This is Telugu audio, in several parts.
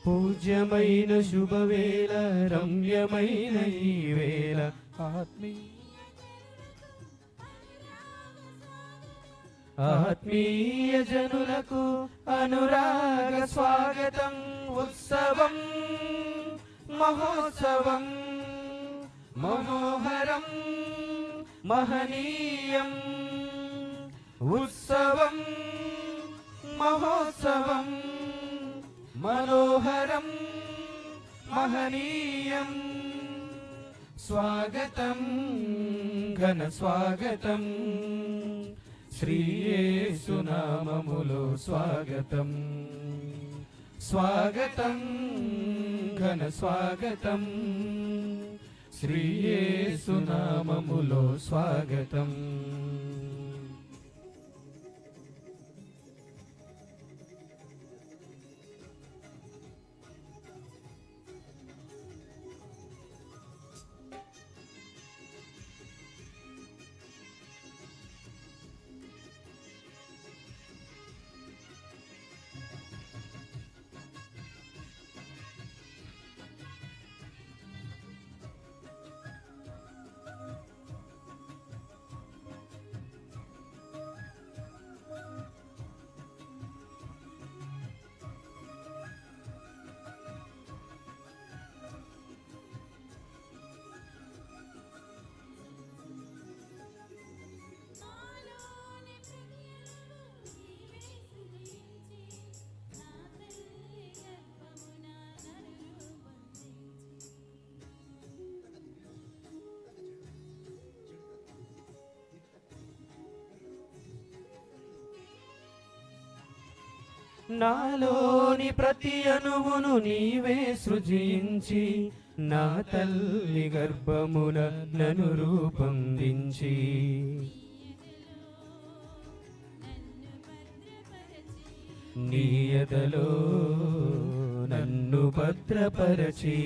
పూజ్యమైన శుభవేళ రమ్యమైన ఈ వేళ ఆత్మీయ జనులకు అనురాగ స్వాగతం. ఉత్సవం మహోత్సవం మనోహరం మహనీయం. ఉత్సవం మహోత్సవం మనోహరం మహనీయం. స్వాగతం ఘన స్వాగతం శ్రీ యేసు నామములో స్వాగతం. స్వాగతం ఘన స్వాగతం శ్రీ యేసు నామములో స్వాగతం. నాలోని ప్రతి అణువును నీవే సృజించి నా తల్లి గర్భమున నన్ను రూపొందించి నీ ఎదలో నన్ను భద్రపరచి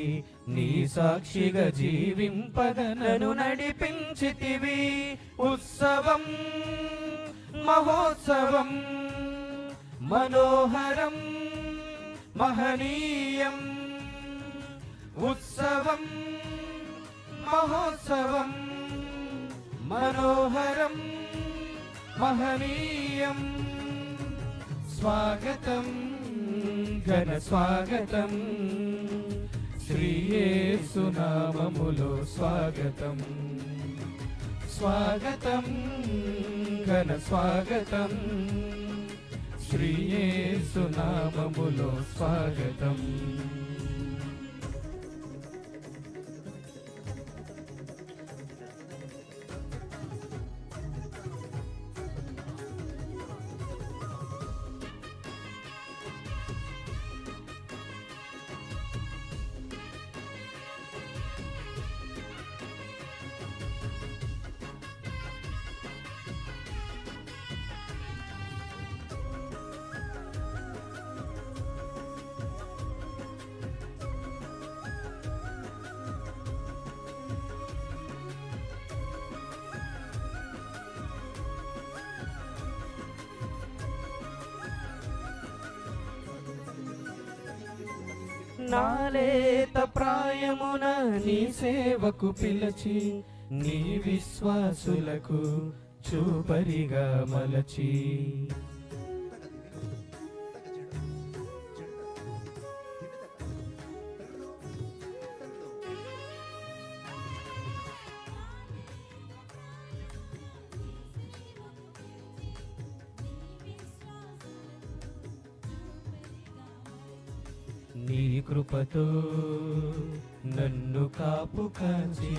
నీ సాక్షిగా జీవింపగ నన్ను నడిపించితివి. ఉత్సవం మహోత్సవం మనోహరం మహనీయం. ఉత్సవం మహోత్సవం మనోహరం మహనీయం. స్వాగతం ఘన స్వాగతం శ్రీ యేసు నామములో స్వాగతం. స్వాగతం ఘన స్వాగతం శ్రీ యేసు నామములో స్వాగతం. నాలేత ప్రాయమున నీ సేవకు పిలచి నీ విశ్వాసులకు చూపరిగా మలచి నీ కృపతో నన్ను కాపు కాచి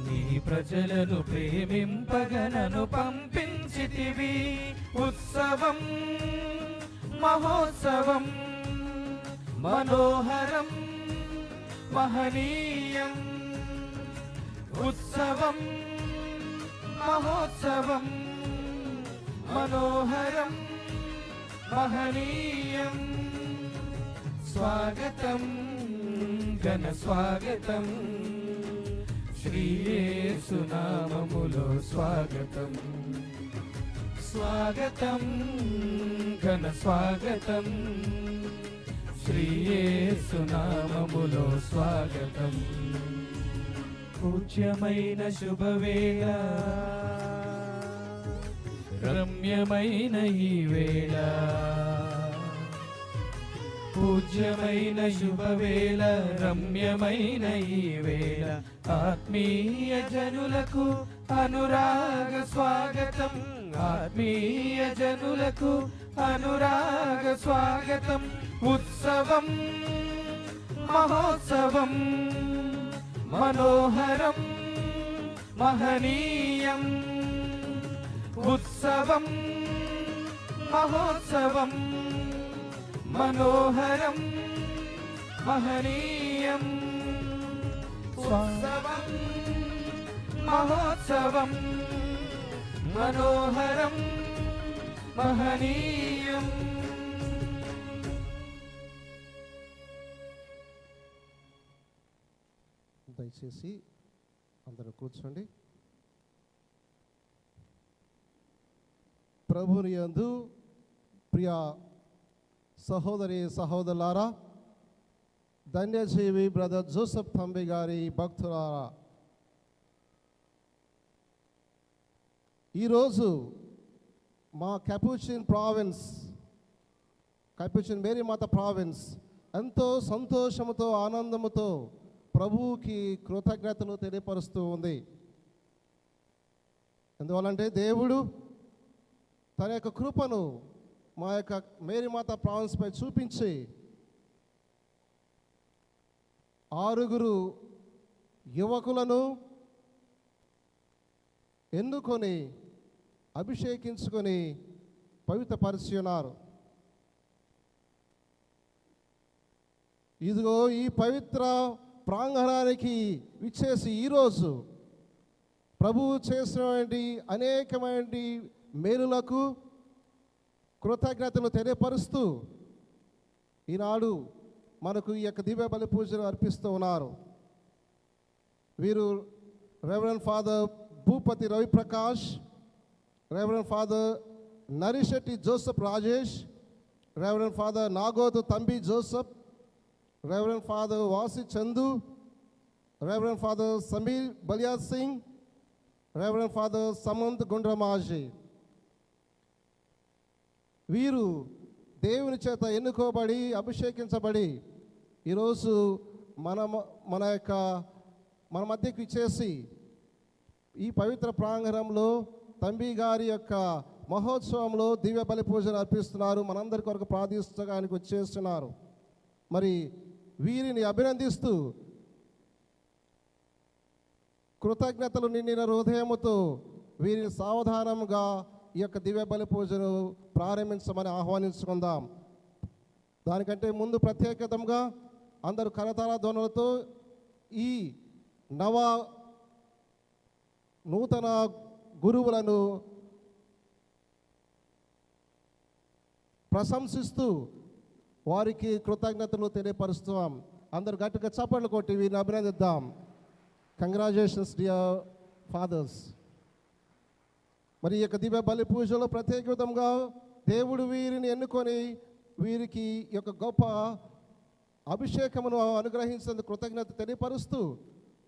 నీ ప్రజలను ప్రేమింపగా నన్ను పంపించితివి. ఉత్సవం మహోత్సవం మనోహరం మహనీయం. ఉత్సవం మహోత్సవం మనోహరం మహనీయం. స్వాగతం ఘన స్వాగతం శ్రీ యేసు నామములో స్వాగతం. స్వాగతం ఘన స్వాగతం శ్రీ యేసు నామములో స్వాగతం. పూజ్యమైన శుభవేళ రమ్యమైన ఈ వేళ, పూజ్యమైన శుభవేళ రమ్యమైన ఈ వేళ, ఆత్మీయ జనులకు అనురాగ స్వాగతం, ఆత్మీయ జనులకు అనురాగ స్వాగతం. ఉత్సవం మహోత్సవం మనోహరం మహనీయం, ఉత్సవం మహోత్సవం మనోహరం మహనీయం, ఉత్సవం మహోత్సవం మనోహరం మహనీయం. దయచేసి అందరూ కూర్చోండి. ప్రభుని యందు ప్రియ సహోదరి సహోదరులారా, ధన్యజీవి బ్రదర్ జోసెఫ్ తంబి గారి భక్తులారా, ఈరోజు మా కెపుచిన్ మేరీమాత ప్రావిన్స్ ఎంతో సంతోషముతో ఆనందముతో ప్రభువుకి కృతజ్ఞతలు తెలియపరుస్తూ ఉంది. ఎందువల్లంటే దేవుడు తన యొక్క కృపను మా యొక్క మేరీమాత ప్రావిన్స్పై చూపించి 6 యువకులను ఎన్నుకొని అభిషేకించుకొని పవిత్రపరిచి ఉన్నారు. ఇదిగో ఈ పవిత్ర ప్రాంగణానికి విచ్చేసి ఈరోజు ప్రభువు చేసినటువంటి అనేకమైన మేలులకు కృతజ్ఞతలు తెలియపరుస్తూ ఈనాడు మనకు ఈ యొక్క దివ్య బలి పూజలు అర్పిస్తూ ఉన్నారు. వీరు reverend father Bhupathi Raviprakash, reverend father Narisetti Joseph Rajesh, reverend father Nagothu Thambi Joseph, reverend father Vasi Chandu, reverend father Sameer Baliya Singh, reverend father Samanth Gundramaji. వీరు దేవుని చేత ఎన్నుకోబడి అభిషేకించబడి ఈరోజు మన మధ్యకి ఇచ్చేసి ఈ పవిత్ర ప్రాంగణంలో తంబి గారి యొక్క మహోత్సవంలో దివ్య బలి పూజలు అర్పిస్తున్నారు. మనందరి కొరకు ప్రార్థించడానికి వచ్చేస్తున్నారు. మరి వీరిని అభినందిస్తూ కృతజ్ఞతలు నిండిన హృదయముతో వీరిని సావధానంగా ఈ యొక్క దివ్య బలి పూజను ప్రారంభించమని ఆహ్వానించుకుందాం. దానికంటే ముందు ప్రత్యేకతంగా అందరూ కరతాళ ధ్వనులతో ఈ నూతన గురువులను ప్రశంసిస్తూ వారికి కృతజ్ఞతలు తెలియపరుస్తాం. అందరూ గట్టిగా చప్పట్లు కొట్టి వీరిని అభినందిద్దాం. Congratulations dear fathers. మరి ఈ యొక్క దివ్య బలి పూజలో ప్రత్యేకంగా దేవుడు వీరిని ఎన్నుకొని వీరికి ఈ యొక్క గొప్ప అభిషేకమును అనుగ్రహించేందుకు కృతజ్ఞత తెలియపరుస్తూ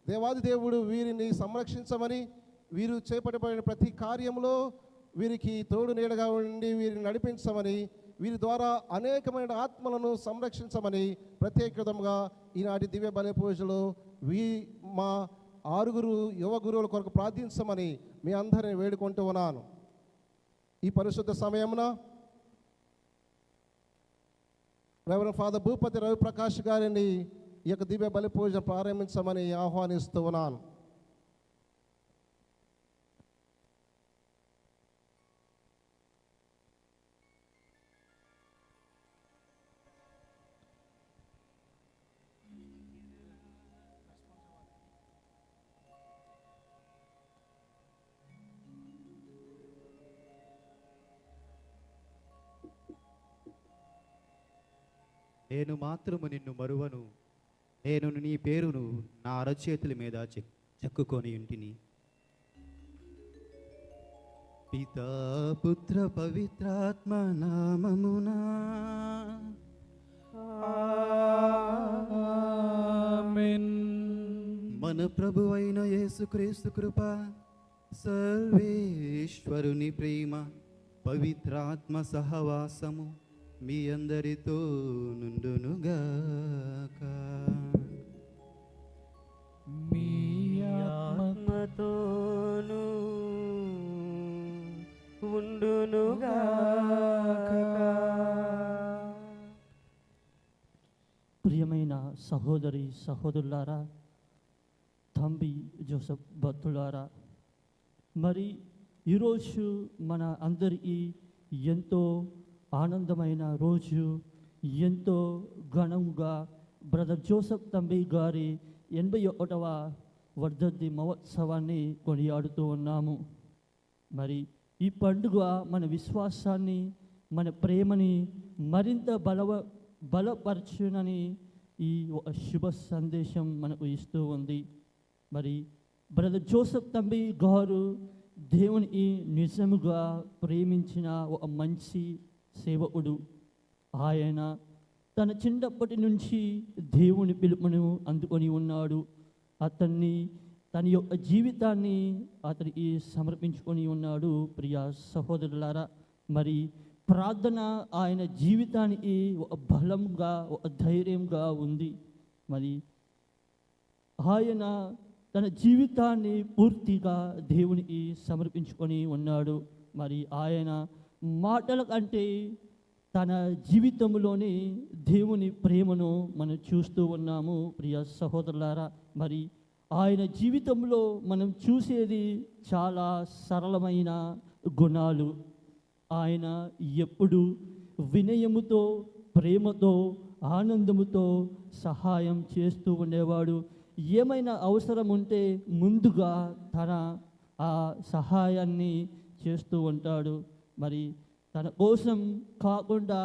దేవాది దేవుడు వీరిని సంరక్షించమని, వీరు చేపట్టబడిన ప్రతి కార్యంలో వీరికి తోడు నీడగా ఉండి వీరిని నడిపించమని, వీరి ద్వారా అనేకమైన ఆత్మలను సంరక్షించమని ప్రత్యేకంగా ఈనాటి దివ్య బలి పూజలో మా 6 యువ గురువుల కొరకు ప్రార్థించమని మీ అందరిని వేడుకుంటూ ఉన్నాను. ఈ పరిశుద్ధ సమయమున రెవరెండ్ ఫాదర్ భూపతి రవిప్రకాష్ గారిని ఈ యొక్క దివ్య బలి పూజ ప్రారంభించమని ఆహ్వానిస్తూ ఉన్నాను. నేను మాత్రము నిన్ను మరువను, నేను నీ పేరును నా అరచేతుల మీద చెక్కుకొని ఇంటిని. పితా పుత్ర పవిత్రాత్మ నామమునా ఆమేన్. మన ప్రభువైన యేసుక్రీస్తు కృప, సర్వేశ్వరుని ప్రేమ, పవిత్రాత్మ సహవాసము మీ అందరితో నుండునుగాక. మీ ఆత్మతోను ఉండునుగాక. ప్రియమైన సహోదరి సహోదరులారా, తంబి జోసఫ్ భక్తులారా, మరి ఈరోజు మన అందరికీ ఎంతో ఆనందమైన రోజు. ఎంతో ఘనంగా బ్రదర్ జోసఫ్ తంబి గారి 81వ వర్ధంతి మహోత్సవాన్ని కొనియాడుతూ ఉన్నాము. మరి ఈ పండుగ మన విశ్వాసాన్ని, మన ప్రేమని మరింత బలపరచునని ఈ ఒక శుభ సందేశం మనకు ఇస్తూ ఉంది. మరి బ్రదర్ జోసఫ్ తంబి గారు దేవుని నిజముగా ప్రేమించిన ఒక మంచి సేవకుడు. ఆయన తన చిన్నప్పటి నుంచి దేవుని పిలుపును అందుకొని ఉన్నాడు. అతన్ని తన యొక్క జీవితాన్ని అతనికి సమర్పించుకొని ఉన్నాడు. ప్రియ సహోదరులారా, మరి ప్రార్థన ఆయన జీవితానికి ఒక బలంగా, ఒక ధైర్యంగా ఉంది. మరి ఆయన తన జీవితాన్ని పూర్తిగా దేవునికి సమర్పించుకొని ఉన్నాడు. మరి ఆయన మాటల కంటే తన జీవితంలోని దేవుని ప్రేమను మనం చూస్తూ ఉన్నాము. ప్రియ సహోదరులారా, మరి ఆయన జీవితంలో మనం చూసేది చాలా సరళమైన గుణాలు. ఆయన ఎప్పుడు వినయముతో, ప్రేమతో, ఆనందముతో సహాయం చేస్తూ ఉండేవాడు. ఏమైనా అవసరం ఉంటే ముందుగా తన ఆ సహాయాన్ని చేస్తూ ఉంటాడు. మరి తన కోసం కాకుండా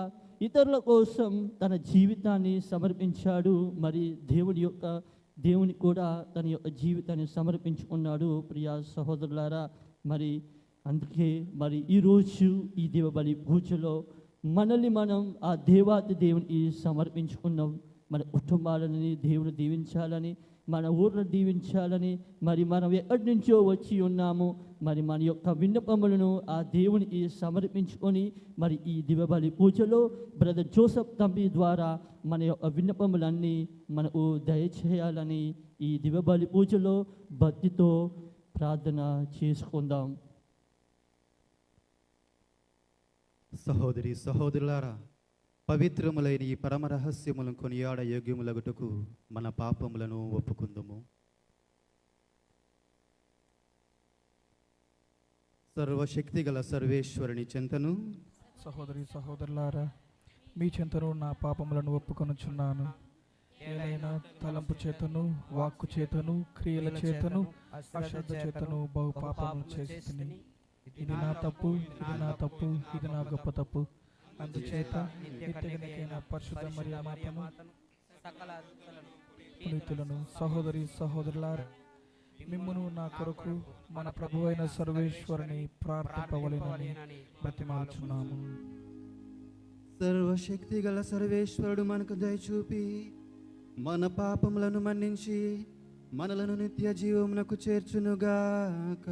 ఇతరుల కోసం తన జీవితాన్ని సమర్పించాడు. మరి దేవుని కూడా తన యొక్క జీవితాన్ని సమర్పించుకున్నాడు. ప్రియ సహోదరులారా, మరి అందుకే మరి ఈరోజు ఈ దేవబలి పూజలో మనల్ని మనం ఆ దేవాతి దేవునికి సమర్పించుకున్నాం. మన కుటుంబాలని దేవుని దీవించాలని, మన ఊరిని దీవించాలని, మరి మనం ఎక్కడి నుంచో వచ్చి ఉన్నాము. మరి మన యొక్క విన్నపములను ఆ దేవునికి సమర్పించుకొని మరి ఈ దివబలి పూజలో బ్రదర్ జోసఫ్ తంబి ద్వారా మన యొక్క విన్నపములన్నీ మనకు దయచేయాలని ఈ దివబలి పూజలో భక్తితో ప్రార్థన చేసుకుందాం. సహోదరి సహోదరులారా, పవిత్రములైన ఈ పరమ రహస్యములను కొనియాడ యోగ్యములగుటకు మన పాపములను ఒప్పుకుందుము. సర్వశక్తిగల సర్వేశ్వరుని చెంతను, సహోదరి సహోదరులారా, మీ చెంతను నా పాపములను ఒప్పుకొనుచున్నాను. ఏదైనా తలంపు చేతను, వాక్కు చేతను, క్రియల చేతను, అశ్రద్ధ చేతను బహు పాపములు చేసి ఇది నా తప్పు, ఇది నా తప్పు, ఇది నా గొప్ప తప్పు. అందుచేత నిత్యగనికైన పరిశుద్ధ మరియ మాతను, పునీతులను, సహోదరి సహోదరులారా, మిమ్మును నా కొరకు మన ప్రభువైన సర్వేశ్వరుని ప్రార్థింపవలెనని బ్రతిమాలుచున్నాము. సర్వశక్తిగల సర్వేశ్వరుడు మనకు దయచూపి మన పాపములను మన్నించి మనలను నిత్య జీవమునకు చేర్చునుగాక.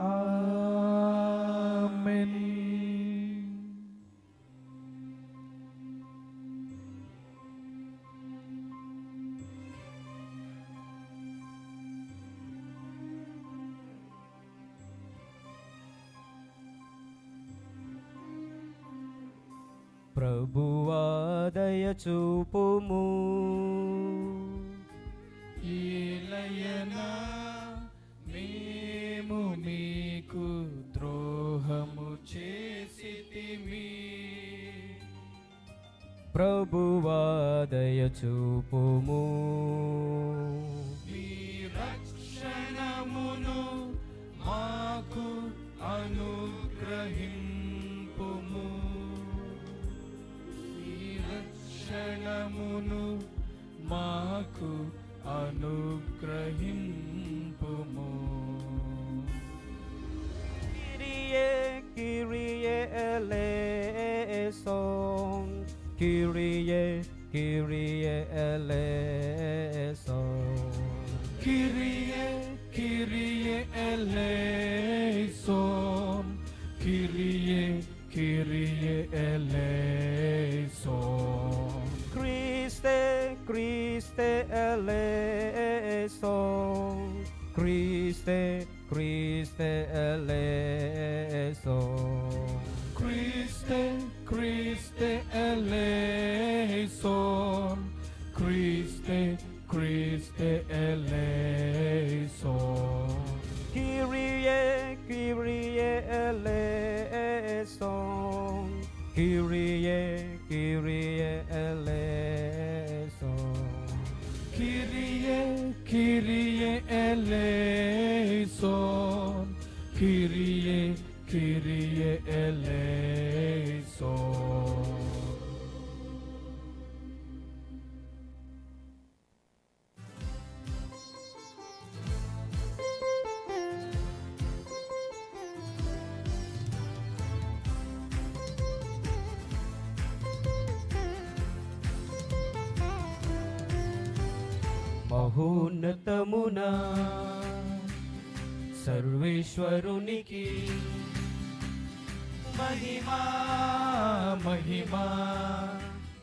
ఆమేన్. ప్రభువా దయచూపుము, ఏలయనా మేము మీకు ద్రోహము చేసితిమి. ప్రభువా దయచూపుము, మీ రక్షణమును మాకు అనుగ్రహింపుము. మీ రక్షణమును మాకు అనుగ్రహింపుము. Kyrie eleison. Kyrie, Kyrie eleison. Kyrie, Kyrie eleison. Christe, Christe eleison. Christe, Christe eleison. Christe, Christe eleison. Christe, Christe eleison. Kyrie, Kyrie eleison. Kyrie, Kyrie eleison. Kyrie, Kyrie eleison. Kyrie, Kyrie eleison. మహోన్నతమునా సర్వేశ్వరునికి మహిమా మహిమా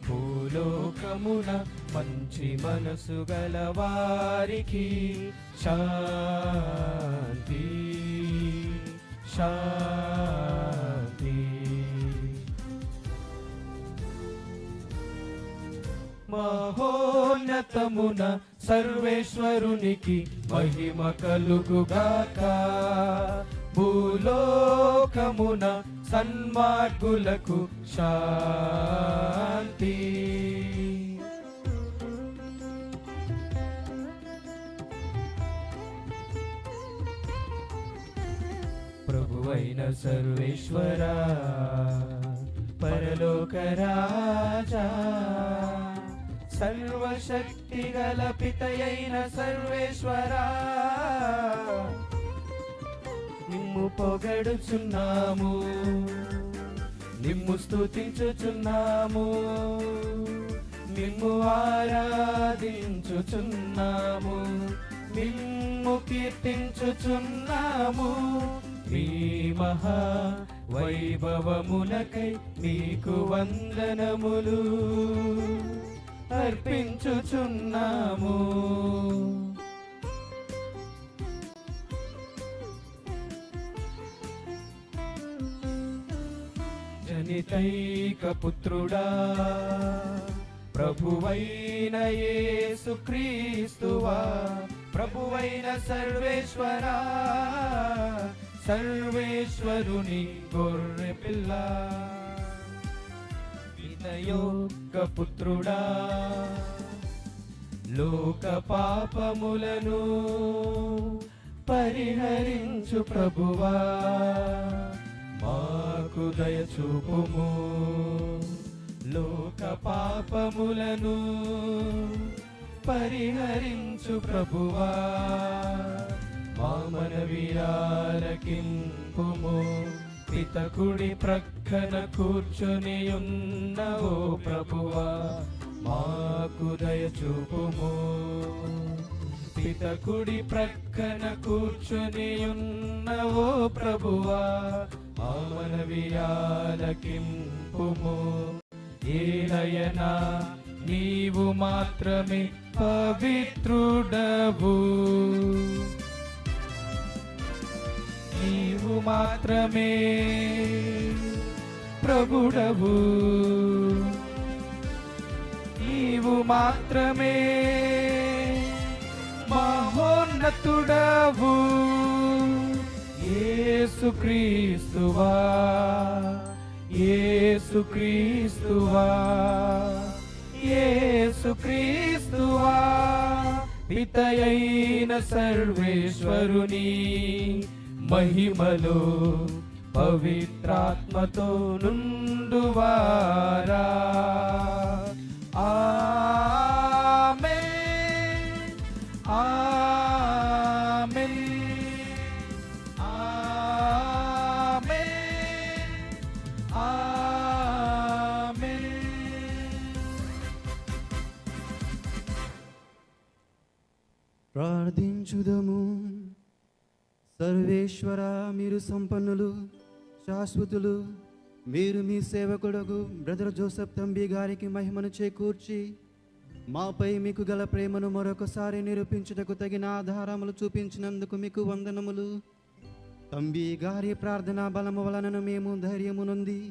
భూలోకమున మంచి మనసు గలవారికి శాంతి శాంతి. మహోన్నతమున సర్వేశ్వరునికి మహిమ కలుగుగాక. భూలోకమున సన్మార్గులకు శాంతి. ప్రభువైన సర్వేశ్వరా, పరలోక రాజా, సర్వశక్తి గల పితయైన సర్వేశ్వరా, నిమ్ము పొగడుచున్నాము, నిమ్ము స్తుతించుచున్నాము, నిమ్ము ఆరాధించుచున్నాము, నిమ్ము కీర్తించుచున్నాము. మీ మహా వైభవములకై మీకు వందనములు అర్పించుచున్నాము. జనితైక పుత్రుడా, ప్రభువైన యేసుక్రీస్తువా, ప్రభువైన సర్వేశ్వరా, సర్వేశ్వరుని గొర్రె పిల్ల, వినయోగ పుత్రుడా, లోక పాపములను పరిహరించు ప్రభువా, మాకు దయ చూపుము. లోక పాపములను పరిహరించు ప్రభువా, మా మనవిరాలకింపుము. పితకుడి ప్రక్కన కూర్చొని ఉన్న ఓ ప్రభువా, మాకు దయ చూపుము. పితకుడి ప్రక్కన కూర్చొని ఉన్న ఓ ప్రభువా, మా మనవిరాలకింపుము. ఏలయనా నీవు మాత్రమే పవిత్రుడవు, నీవు మాత్రమే ప్రభుడవు, నీవు మాత్రమే మహోన్నతుడవు. యేసుక్రీస్తువా, యేసుక్రీస్తువా, యేసుక్రీస్తువా, పితయైన సర్వేశ్వరుని మహిమలో పవిత్రాత్మతో నుండువారా. ఆమేన్, ఆమేన్, ఆమేన్, ఆమేన్. ప్రార్థించుదము. సర్వేశ్వర, మీరు సంపన్నులు, శాశ్వతులు. మీరు మీ సేవకుడగు బ్రదర్ జోసెఫ్ తంబి గారికి మహిమను చేకూర్చి మాపై మీకు గల ప్రేమను మరొకసారి నిరూపించుటకు తగిన ఆధారములు చూపించినందుకు మీకు వందనములు. తంబి గారి ప్రార్థనా బలము వలనను మేము ధైర్యము నొంది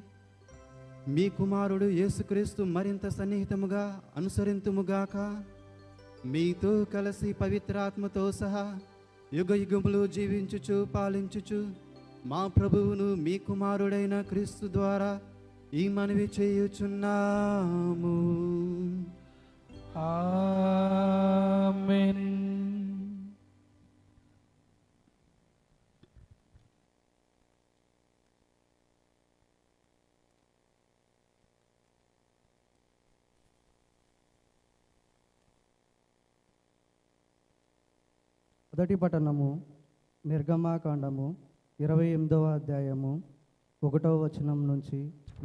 మీ కుమారుడు యేసుక్రీస్తు మరింత సన్నిహితముగా అనుసరింతుముగాక. మీతో కలిసి పవిత్రాత్మతో సహా యుగ యుగములు జీవించుచు పాలించుచు మా ప్రభువును మీ కుమారుడైన క్రీస్తు ద్వారా ఈ మనవి చేయుచున్నాము. ఆమేన్. మొదటి పట్టణము నిర్గమాకాండము 28వ అధ్యాయము 1వ వచనం నుంచి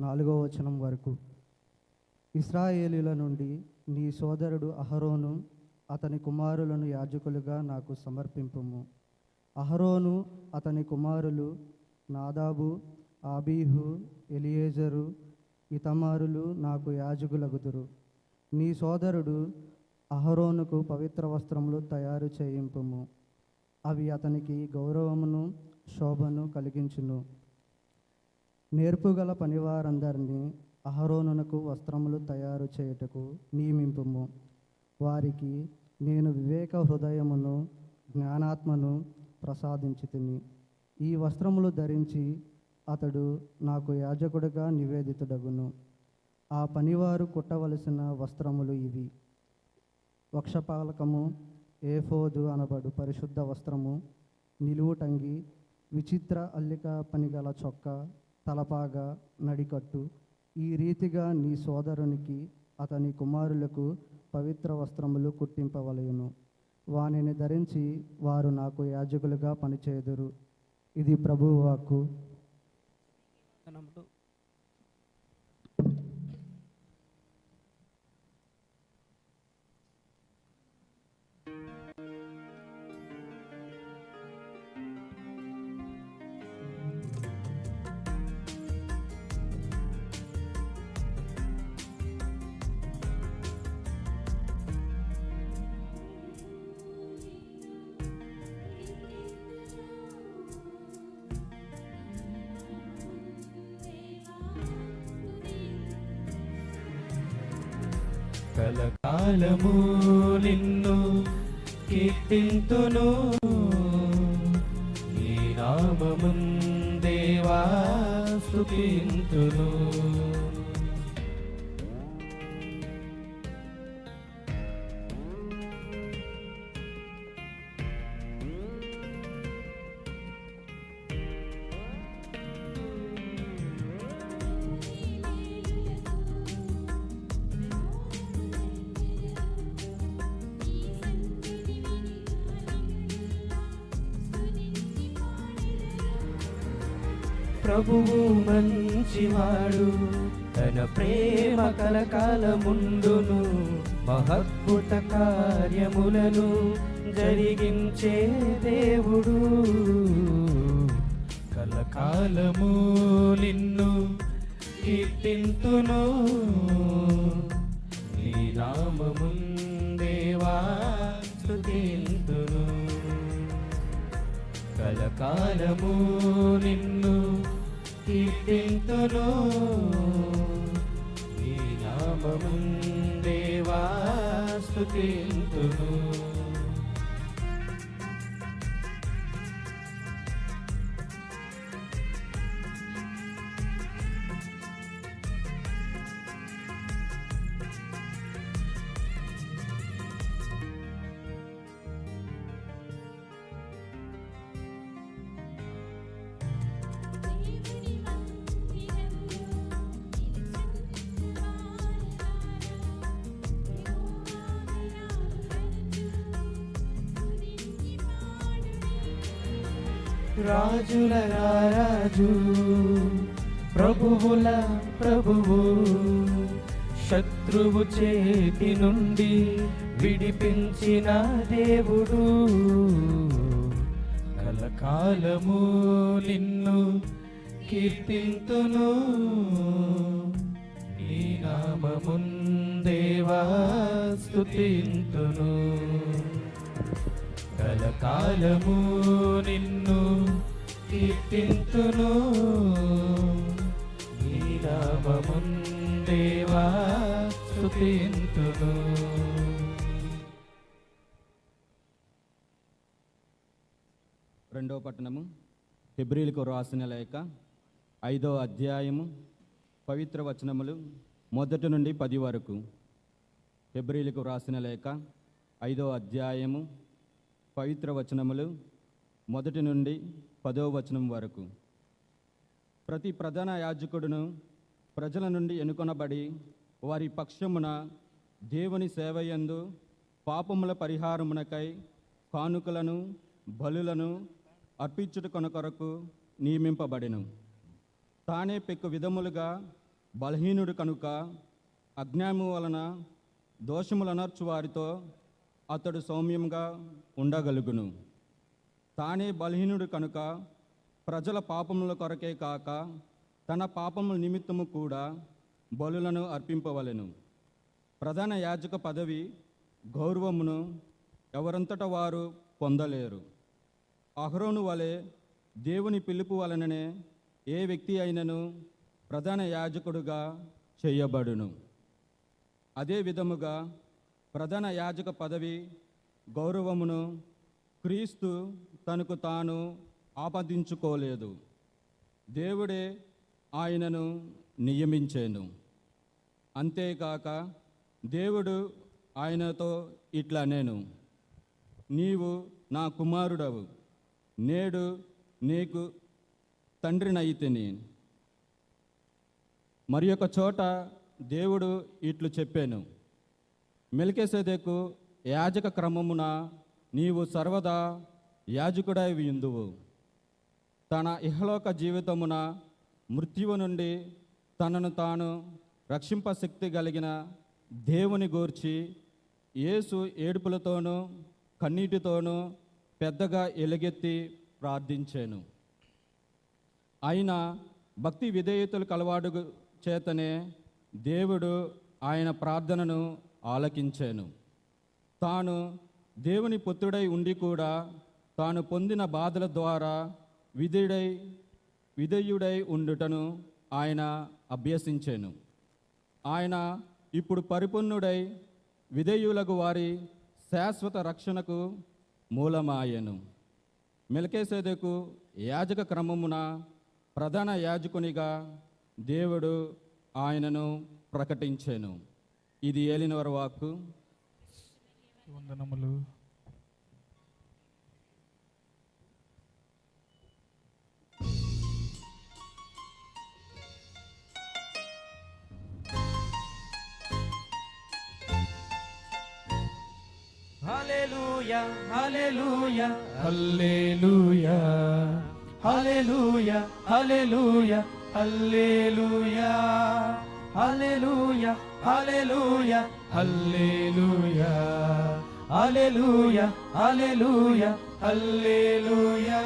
4వ వచనం వరకు. ఇశ్రాయేలీల నుండి నీ సోదరుడు అహరోను అతని కుమారులను యాజకులుగా నాకు సమర్పింపుము. అహరోను అతని కుమారులు నాదాబు, ఆబీహు, ఎలియేజరు, ఇతమారులు నాకు యాజకులగుదురు. నీ సోదరుడు అహరోనుకు పవిత్ర వస్త్రములు తయారు చేయింపుము. అవి అతనికి గౌరవమును శోభను కలిగించును. నేర్పుగల పనివారందరినీ అహరోనునకు వస్త్రములు తయారు చేయుటకు నియమింపుము. వారికి నేను వివేక హృదయమును జ్ఞానాత్మను ప్రసాదించితిని. ఈ వస్త్రములు ధరించి అతడు నాకు యాజకుడిగా నివేదితుడగును. ఆ పనివారు కుట్టవలసిన వస్త్రములు ఇవి: వక్షపాలకము, ఏఫోదు అనబడు పరిశుద్ధ వస్త్రము, నిలువుటంగి, విచిత్ర అల్లిక పనిగల చొక్కా, తలపాగా, నడికట్టు. ఈ రీతిగా నీ సోదరునికి అతని కుమారులకు పవిత్ర వస్త్రములు కుట్టింపవలయును. వానిని ధరించి వారు నాకు యాజకులుగా పనిచేయుదురు. ఇది ప్రభువు వాక్కు. కలకాలము నిన్ను కీర్తింతును, నీ నామమున్ దేవా స్తుతింతును. ప్రభువు మంచివాడు, తన ప్రేమ కలకాలముండును. మహద్భుత కార్యములను జరిగించే దేవుడు. కలకాలము నిన్ను కీర్తింతును, నీ నామమున్ దేవా స్తుతింతును. కలకాలము నిన్ను కీర్తింతును, నీ నామమున్ దేవా స్తుతింతును. రాజుల రాజు, ప్రభువుల ప్రభువు, శత్రువు చేతి నుండి విడిపించిన దేవుడు, కలకాలము నిన్ను కీర్తింతును, నీ నామమున్ దేవా స్తుతింతును. కలకాలము నిన్ను కీర్తింతును, నీ నామమున్ దేవా స్తుతింతును. రెండవ పట్టణము హెబ్రీలకు రాసిన లేఖ 5వ అధ్యాయము పవిత్ర వచనములు 1 నుండి 10 వరకు. హెబ్రీలకు రాసిన లేఖ 5వ అధ్యాయము పవిత్ర వచనములు 1 నుండి 10వ వచనం వరకు. ప్రతి ప్రధాన యాజకుడును ప్రజల నుండి ఎన్నుకొనబడి వారి పక్షమున దేవుని సేవయందు పాపముల పరిహారమునకై కానుకలను బలులను అర్పించుట కొరకు నియమింపబడెను. తానే పెక్కు విధములుగా బలహీనుడు కనుక అజ్ఞానము వలన దోషములనర్చు వారితో అతడు సౌమ్యంగా ఉండగలుగును. తానే బలహీనుడు కనుక ప్రజల పాపముల కొరకే కాక తన పాపముల నిమిత్తము కూడా బలులను అర్పింపవలెను. ప్రధాన యాజక పదవి గౌరవమును ఎవరంతట వారు పొందలేరు. అహరోను వలె దేవుని పిలుపు వలననే ఏ వ్యక్తి అయినను ప్రధాన యాజకుడుగా చేయబడును. అదే విధముగా ప్రధాన యాజక పదవి గౌరవమును క్రీస్తు తనకు తాను ఆపాదించుకోలేదు, దేవుడే ఆయనను నియమించెను. అంతేకాక దేవుడు ఆయనతో ఇట్లా నేను, నీవు నా కుమారుడవు, నేడు నీకు తండ్రినైతిని. మరి ఒక చోట దేవుడు ఇట్లు చెప్పాను, మెల్కీసెదెకు యాజక క్రమమున నీవు సర్వదా యాజకుడై ఉందువు. తన ఇహలోక జీవితమున మృత్యువు నుండి తనను తాను రక్షింపశక్తి కలిగిన దేవుని గూర్చి యేసు ఏడుపులతోనూ కన్నీటితోనూ పెద్దగా ఎలుగెత్తి ప్రార్థించాను. అయినా భక్తి విధేయతలు కలవాడు చేతనే దేవుడు ఆయన ప్రార్థనను ఆలకించాను. తాను దేవుని పుత్రుడై ఉండి కూడా తాను పొందిన బాధల ద్వారా విధేయుడై ఉండుటను ఆయన అభ్యసించాను. ఆయన ఇప్పుడు పరిపూర్ణుడై విధేయులకు వారి శాశ్వత రక్షణకు మూలమాయను. మెల్కీసెదెకు యాజక క్రమమున ప్రధాన యాజకునిగా దేవుడు ఆయనను ప్రకటించాను. ఇది ఏలినవారి వాక్కు. వందనములు. హల్లెలూయా హల్లెలూయా హల్లెలూయా హల్లెలూయా హల్లెలూయా హల్లెలూయా హల్లెలూయా హల్లెలూయా హల్లెలూయా హల్లెలూయా హల్లెలూయా హల్లెలూయా.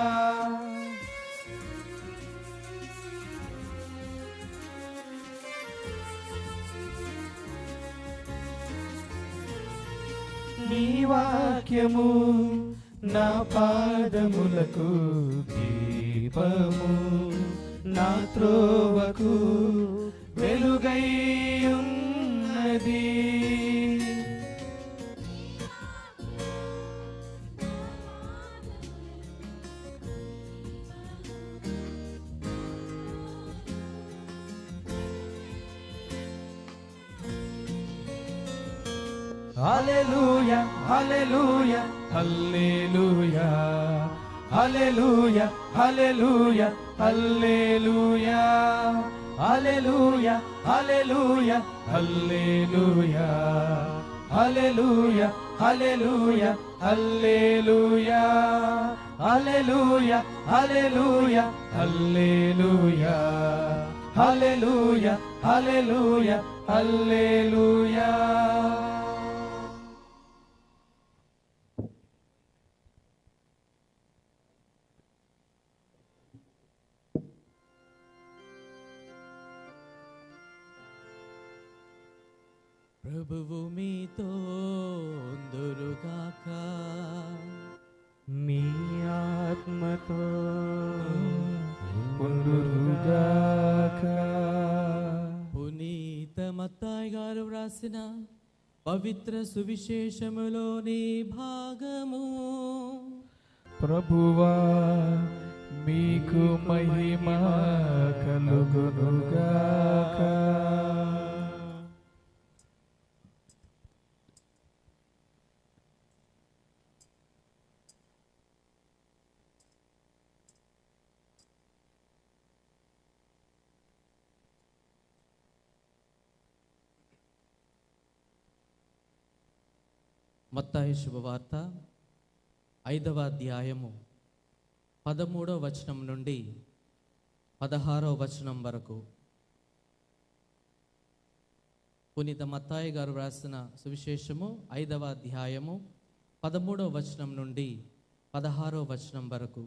నీ వాక్యము నా పాదములకు దీపము, నా త్రోవకు వెలుగై ఉన్నది. హల్లెలూయా హల్లెలూయా హల్లెలూయా హల్లెలూయా హల్లెలూయా హల్లెలూయా హల్లెలూయా హల్లెలూయా హల్లెలూయా హల్లెలూయా హల్లెలూయా హల్లెలూయా హల్లెలూయా హల్లెలూయా హల్లెలూయా హల్లెలూయా హల్లెలూయా హల్లెలూయా. ప్రభువు మీతో ఉందురుగాక. మీ ఆత్మతో ఉండురుగాక. పునీత మత్తాయి గారు వ్రాసిన పవిత్ర సువిశేషములోని భాగము. ప్రభువా మీకు మహిమ కలుగునుగాక. మత్తాయి శుభవార్త 5వ అధ్యాయము 13వ వచనం నుండి 16వ వచనం వరకు. పునీత మత్తాయి గారు వ్రాసిన సువిశేషము 5వ అధ్యాయము 13వ వచనం నుండి 16వ వచనం వరకు.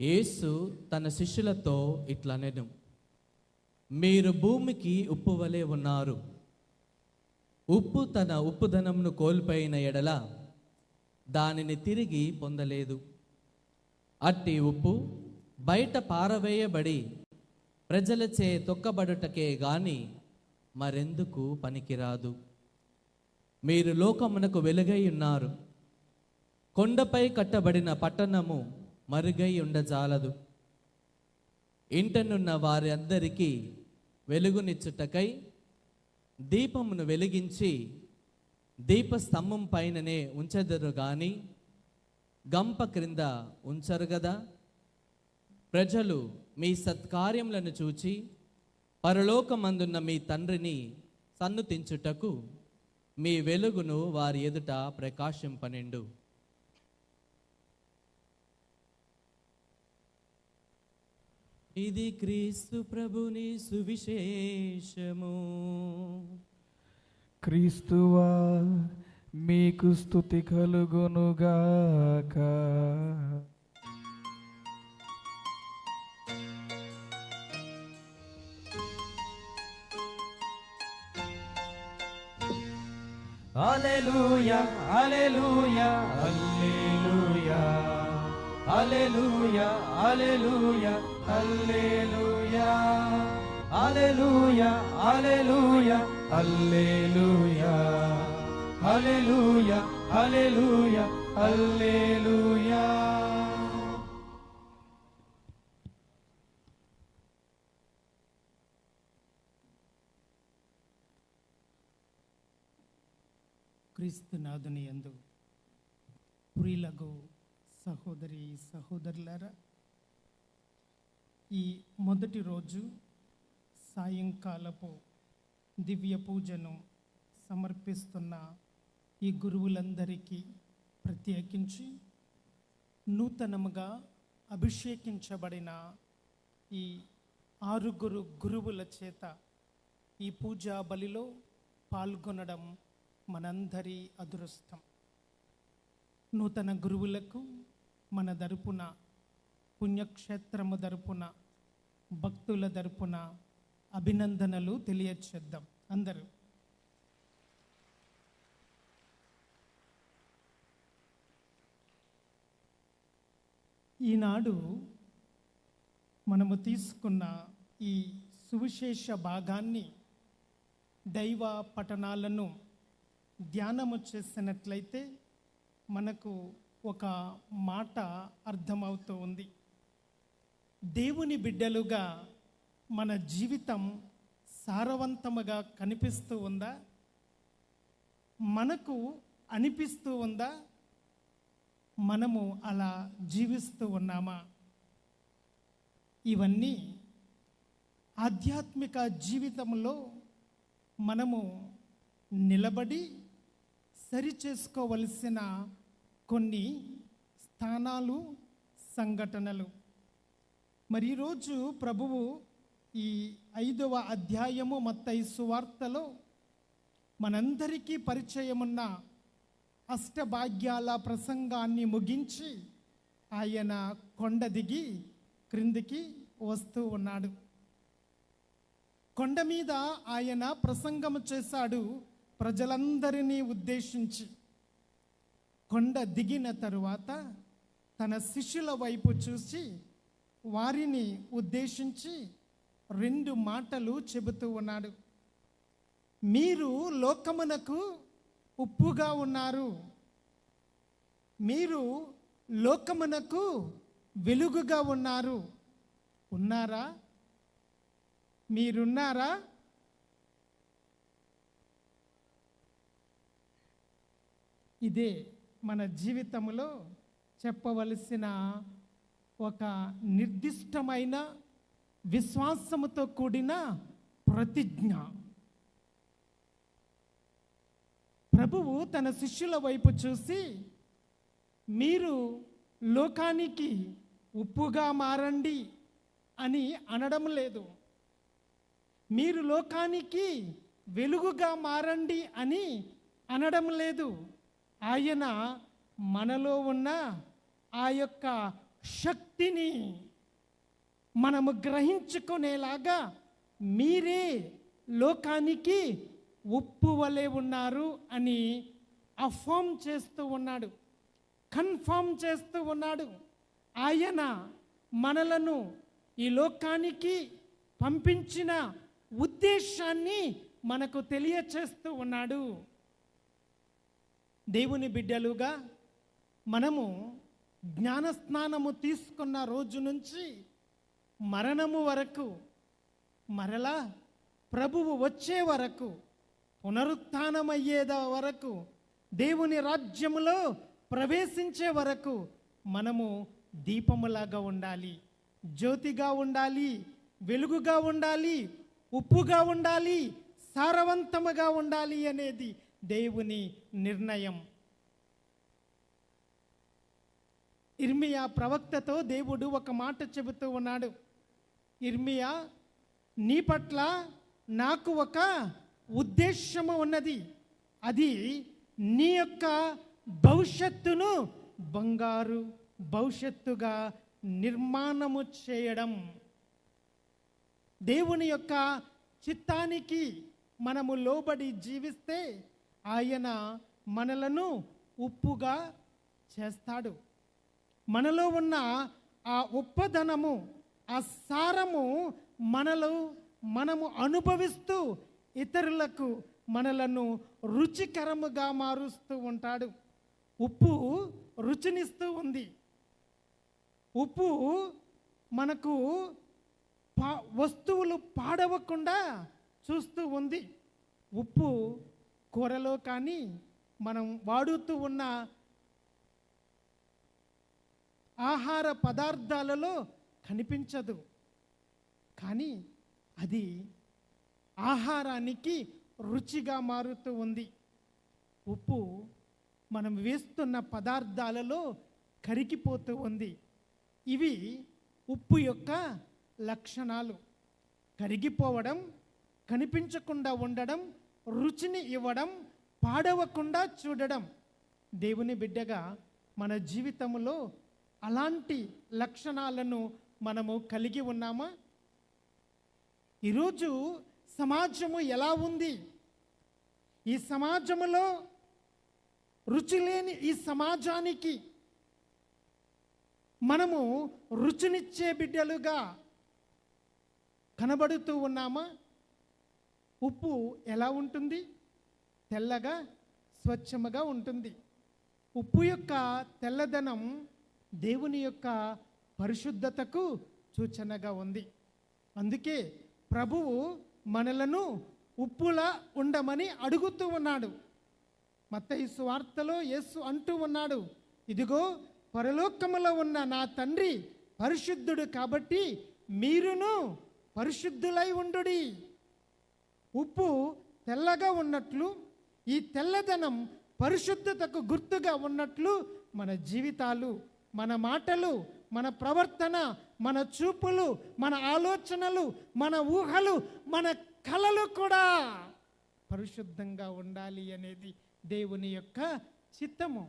యేసు తన శిష్యులతో ఇట్లనెను, మీరు భూమికి ఉప్పు వలె ఉన్నారు. ఉప్పు తన ఉప్పుదనంను కోల్పోయిన ఎడల దానిని తిరిగి పొందలేదు. అట్టి ఉప్పు బయట పారవేయబడి ప్రజలచే తొక్కబడుటకే గాని మరెందుకు పనికిరాదు. మీరు లోకమునకు వెలుగై ఉన్నారు. కొండపై కట్టబడిన పట్టణము మరుగై ఉండజాలదు. ఇంటనున్న వారి అందరికీ వెలుగునిచ్చుటకై దీపమును వెలిగించి దీపస్తంభం పైననే ఉంచెదరు గాని గంప క్రింద ఉంచరు గదా. ప్రజలు మీ సత్కార్యములను చూచి పరలోకమందున్న మీ తండ్రిని సన్నుతించుటకు మీ వెలుగును వారి ఎదుట ప్రకాశింపనిండు. ఇది క్రీస్తు ప్రభుని సువిశేషము. క్రీస్తువా మీకు స్తుతి కలుగునుగాక. హల్లెలూయా హల్లెలూయా హల్లెలూయా హల్లెలూయా హల్లెలూయా హల్లెలూయా హల్లెలూయా హల్లెలూయా హల్లెలూయా హల్లెలూయా హల్లెలూయా హల్లెలూయా. క్రీస్తునాథుని యందు ప్రియులకు సహోదరి సహోదరులారా, ఈ మొదటి రోజు సాయంకాలపు దివ్య పూజను సమర్పిస్తున్న ఈ గురువులందరికీ ప్రత్యేకించి నూతనముగా అభిషేకించబడిన ఈ 6 గురువుల చేత ఈ పూజా బలిలో పాల్గొనడం మనందరి అదృష్టం. నూతన గురువులకు మన తరపున, పుణ్యక్షేత్రము తరపున, భక్తుల తరపున అభినందనలు తెలియచేద్దాం. అందరూ ఈనాడు మనము తీసుకున్న ఈ సువిశేష భాగాన్ని, దైవ పఠనాలను ధ్యానము చేసినట్లయితే మనకు ఒక మాట అర్థమవుతూ ఉంది. దేవుని బిడ్డలుగా మన జీవితం సారవంతముగా కనిపిస్తూ ఉందా? మనకు అనిపిస్తూ ఉందా? మనము అలా జీవిస్తూ ఉన్నామా? ఇవన్నీ ఆధ్యాత్మిక జీవితంలో మనము నిలబడి సరిచేసుకోవలసిన కొన్ని స్థానాలు, సంఘటనలు. మరి ఈరోజు ప్రభువు 5వ అధ్యాయము మత్తయి సువార్తలో మనందరికీ పరిచయమున్న అష్టభాగ్యాల ప్రసంగాన్ని ముగించి ఆయన కొండ దిగి క్రిందికి వస్తూ ఉన్నాడు. కొండ మీద ఆయన ప్రసంగము చేశాడు ప్రజలందరినీ ఉద్దేశించి. కొండ దిగిన తరువాత తన శిష్యుల వైపు చూసి వారిని ఉద్దేశించి 2 మాటలు చెబుతూ ఉన్నాడు. మీరు లోకమునకు ఉప్పుగా ఉన్నారు, మీరు లోకమునకు వెలుగుగా ఉన్నారు. ఉన్నారా? మీరున్నారా? ఇదే మన జీవితంలో చెప్పవలసిన ఒక నిర్దిష్టమైన విశ్వాసముతో కూడిన ప్రతిజ్ఞ. ప్రభువు తన శిష్యుల వైపు చూసి, మీరు లోకానికి ఉప్పుగా మారండి అని అనడం లేదు, మీరు లోకానికి వెలుగుగా మారండి అని అనడం లేదు. ఆయన మనలో ఉన్న ఆ యొక్క శక్తిని మనము గ్రహించుకునేలాగా మీరే లోకానికి ఉప్పు వలె ఉన్నారు అని అఫర్మ్ చేస్తూ ఉన్నాడు, కన్ఫర్మ్ చేస్తూ ఉన్నాడు. ఆయన మనలను ఈ లోకానికి పంపించిన ఉద్దేశాన్ని మనకు తెలియచేస్తూ ఉన్నాడు. దేవుని బిడ్డలుగా మనము జ్ఞానస్నానము తీసుకున్న రోజు నుంచి మరణము వరకు, మరలా ప్రభువు వచ్చే వరకు, పునరుత్థానమయ్యేద వరకు, దేవుని రాజ్యములో ప్రవేశించే వరకు మనము దీపములాగా ఉండాలి, జ్యోతిగా ఉండాలి, వెలుగుగా ఉండాలి, ఉప్పుగా ఉండాలి, సారవంతముగా ఉండాలి అనేది దేవుని నిర్ణయం. ఇర్మియా ప్రవక్తతో దేవుడు ఒక మాట చెబుతూ ఉన్నాడు. ఇర్మియా, నీ పట్ల నాకు ఒక ఉద్దేశము ఉన్నది, అది నీ యొక్క భవిష్యత్తును బంగారు భవిష్యత్తుగా నిర్మాణము చేయడం. దేవుని యొక్క చిత్తానికి మనము లోబడి జీవిస్తే ఆయన మనలను ఉప్పుగా చేస్తాడు. మనలో ఉన్న ఆ ఉప్పదనము, ఆ సారము మనము అనుభవిస్తూ ఇతరులకు మనలను రుచికరముగా మారుస్తూ ఉంటాడు. ఉప్పు రుచినిస్తూ ఉంది. ఉప్పు మనకు వస్తువులు పాడవకుండా చూస్తూ ఉంది. ఉప్పు కూరలో కానీ మనం వాడుతూ ఉన్న ఆహార పదార్థాలలో కనిపించదు, కానీ అది ఆహారానికి రుచిగా మారుతూ ఉంది. ఉప్పు మనం వేస్తున్న పదార్థాలలో కరిగిపోతూ ఉంది. ఇవి ఉప్పు యొక్క లక్షణాలు: కరిగిపోవడం, కనిపించకుండా ఉండడం, రుచిని ఇవ్వడం, పాడవకుండా చూడడం. దేవుని బిడ్డగా మన జీవితంలో అలాంటి లక్షణాలను మనము కలిగి ఉన్నామా? ఈరోజు సమాజము ఎలా ఉంది? ఈ సమాజములో రుచి లేని ఈ సమాజానికి మనము రుచినిచ్చే బిడ్డలుగా కనబడుతూ ఉన్నామా? ఉప్పు ఎలా ఉంటుంది? తెల్లగా, స్వచ్ఛముగా ఉంటుంది. ఉప్పు యొక్క తెల్లదనం దేవుని యొక్క పరిశుద్ధతకు సూచనగా ఉంది. అందుకే ప్రభువు మనలను ఉప్పులా ఉండమని అడుగుతూ ఉన్నాడు. మత్తయి సువార్తలో యేసు అంటూ ఉన్నాడు, ఇదిగో పరలోకములో ఉన్న నా తండ్రి పరిశుద్ధుడు కాబట్టి మీరును పరిశుద్ధులై ఉండుడి. ఉప్పు తెల్లగా ఉన్నట్లు, ఈ తెల్లదనం పరిశుద్ధతకు గుర్తుగా ఉన్నట్లు మన జీవితాలు, మన మాటలు, మన ప్రవర్తన, మన చూపులు, మన ఆలోచనలు, మన ఊహలు, మన కలలు కూడా పరిశుద్ధంగా ఉండాలి అనేది దేవుని యొక్క చిత్తము.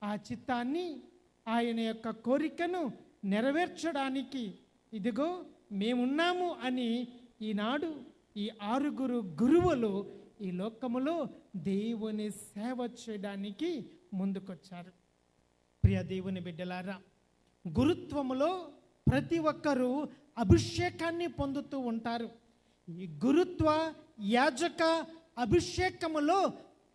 ఆ చిత్తాన్ని, ఆయన యొక్క కోరికను నెరవేర్చడానికి ఇదిగో మేమున్నాము అని ఈనాడు ఈ 6 గురువులు ఈ లోకములో దేవుని సేవ చేయడానికి ముందుకొచ్చారు. ప్రియ దేవుని బిడ్డలారా, గురుత్వములో ప్రతి ఒక్కరూ అభిషేకాన్ని పొందుతూ ఉంటారు. ఈ గురుత్వ యాజక అభిషేకములో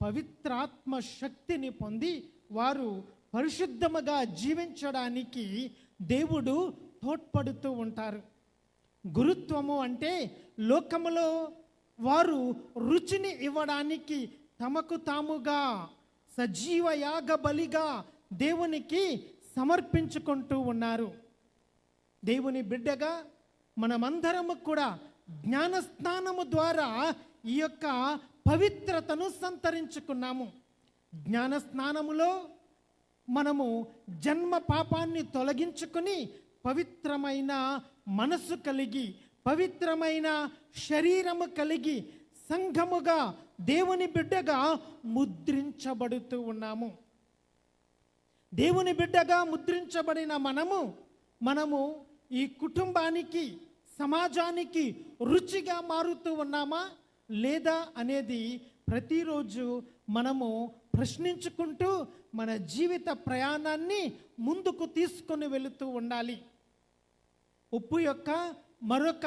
పవిత్రాత్మ శక్తిని పొంది వారు పరిశుద్ధముగా జీవించడానికి దేవుడు తోడ్పడుతూ ఉంటారు. గురుత్వము అంటే లోకములో వారు రుచిని ఇవ్వడానికి తమకు తాముగా సజీవ యాగ బలిగా దేవునికి సమర్పించుకుంటూ ఉన్నారు. దేవుని బిడ్డగా మనమందరము కూడా జ్ఞానస్నానము ద్వారా ఈ యొక్క పవిత్రతను సంతరించుకున్నాము. జ్ఞానస్నానములో మనము జన్మ పాపాన్ని తొలగించుకుని పవిత్రమైన మనసు కలిగి, పవిత్రమైన శరీరము కలిగి సంఘముగా దేవుని బిడ్డగా ముద్రించబడుతూ ఉన్నాము. దేవుని బిడ్డగా ముద్రించబడిన మనము ఈ కుటుంబానికి, సమాజానికి రుచిగా మారుతూ ఉన్నామా లేదా అనేది ప్రతిరోజు మనము ప్రశ్నించుకుంటూ మన జీవిత ప్రయాణాన్ని ముందుకు తీసుకొని వెళుతూ ఉండాలి. ఉప్పు యొక్క మరొక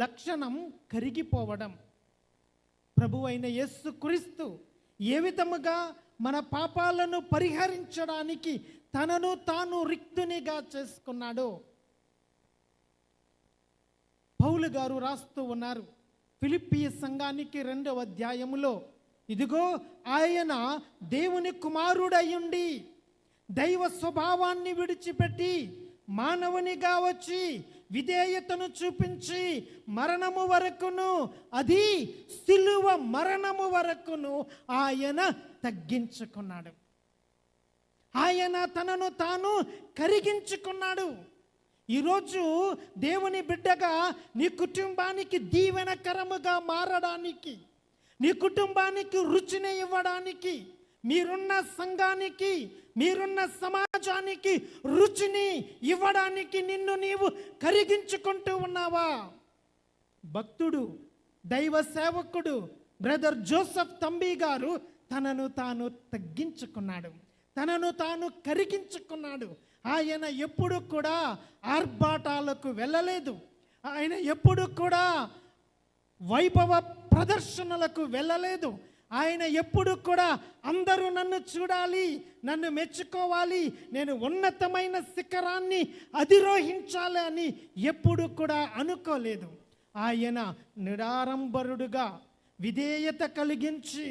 లక్షణం కరిగిపోవడం. ప్రభువైన యేసుక్రీస్తు ఏ విధముగా మన పాపాలను పరిహరించడానికి తనను తాను రిక్తునిగా చేసుకున్నాడో పౌలు గారు రాస్తూ ఉన్నారు. ఫిలిప్పీ సంఘానికి 2వ అధ్యాయములో ఇదిగో ఆయన దేవుని కుమారుడయ్యుండి దైవ స్వభావాన్ని విడిచిపెట్టి మానవునిగా వచ్చి విధేయతను చూపించి మరణము వరకును, అది సిలువ మరణము వరకును ఆయన తగ్గించుకున్నాడు. ఆయన తనను తాను కరిగించుకున్నాడు. ఈరోజు దేవుని బిడ్డగా నీ కుటుంబానికి దీవెనకరముగా మారడానికి, నీ కుటుంబానికి రుచిని ఇవ్వడానికి, మీరున్న సంఘానికి, మీరున్న సమాజానికి రుచిని ఇవ్వడానికి నిన్ను నీవు కరిగించుకుంటూ ఉన్నావా? భక్తుడు, దైవ సేవకుడు బ్రదర్ జోసెఫ్ తంబి గారు తనను తాను తగ్గించుకున్నాడు, తనను తాను కరిగించుకున్నాడు. ఆయన ఎప్పుడు కూడా ఆర్భాటాలకు వెళ్ళలేదు. ఆయన ఎప్పుడు కూడా వైభవ ప్రదర్శనలకు వెళ్ళలేదు. ఆయన ఎప్పుడు కూడా అందరూ నన్ను చూడాలి, నన్ను మెచ్చుకోవాలి, నేను ఉన్నతమైన శిఖరాన్ని అధిరోహించాలి అని ఎప్పుడు కూడా అనుకోలేదు. ఆయన నిరాడంబరుడుగా విధేయత కలిగించి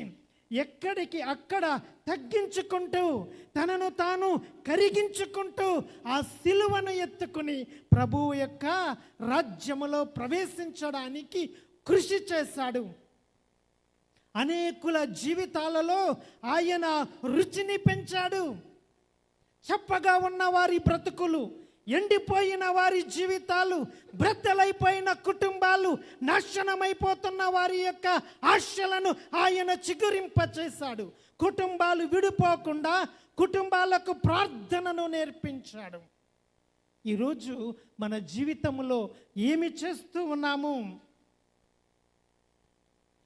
ఎక్కడికి అక్కడ తగ్గించుకుంటూ తనను తాను కరిగించుకుంటూ ఆ సిలువను ఎత్తుకుని ప్రభువు యొక్క రాజ్యములో ప్రవేశించడానికి కృషి చేశాడు. అనేకుల జీవితాలలో ఆయన రుచిని పెంచాడు. చప్పగా ఉన్న వారి బ్రతుకులు, ఎండిపోయిన వారి జీవితాలు, బ్రద్దలైపోయిన కుటుంబాలు, నాశనమైపోతున్న వారి యొక్క ఆశలను ఆయన చిగురింపచేశాడు. కుటుంబాలు విడిపోకుండా కుటుంబాలకు ప్రార్థనను నేర్పించాడు. ఈరోజు మన జీవితంలో ఏమి చేస్తూ ఉన్నాము?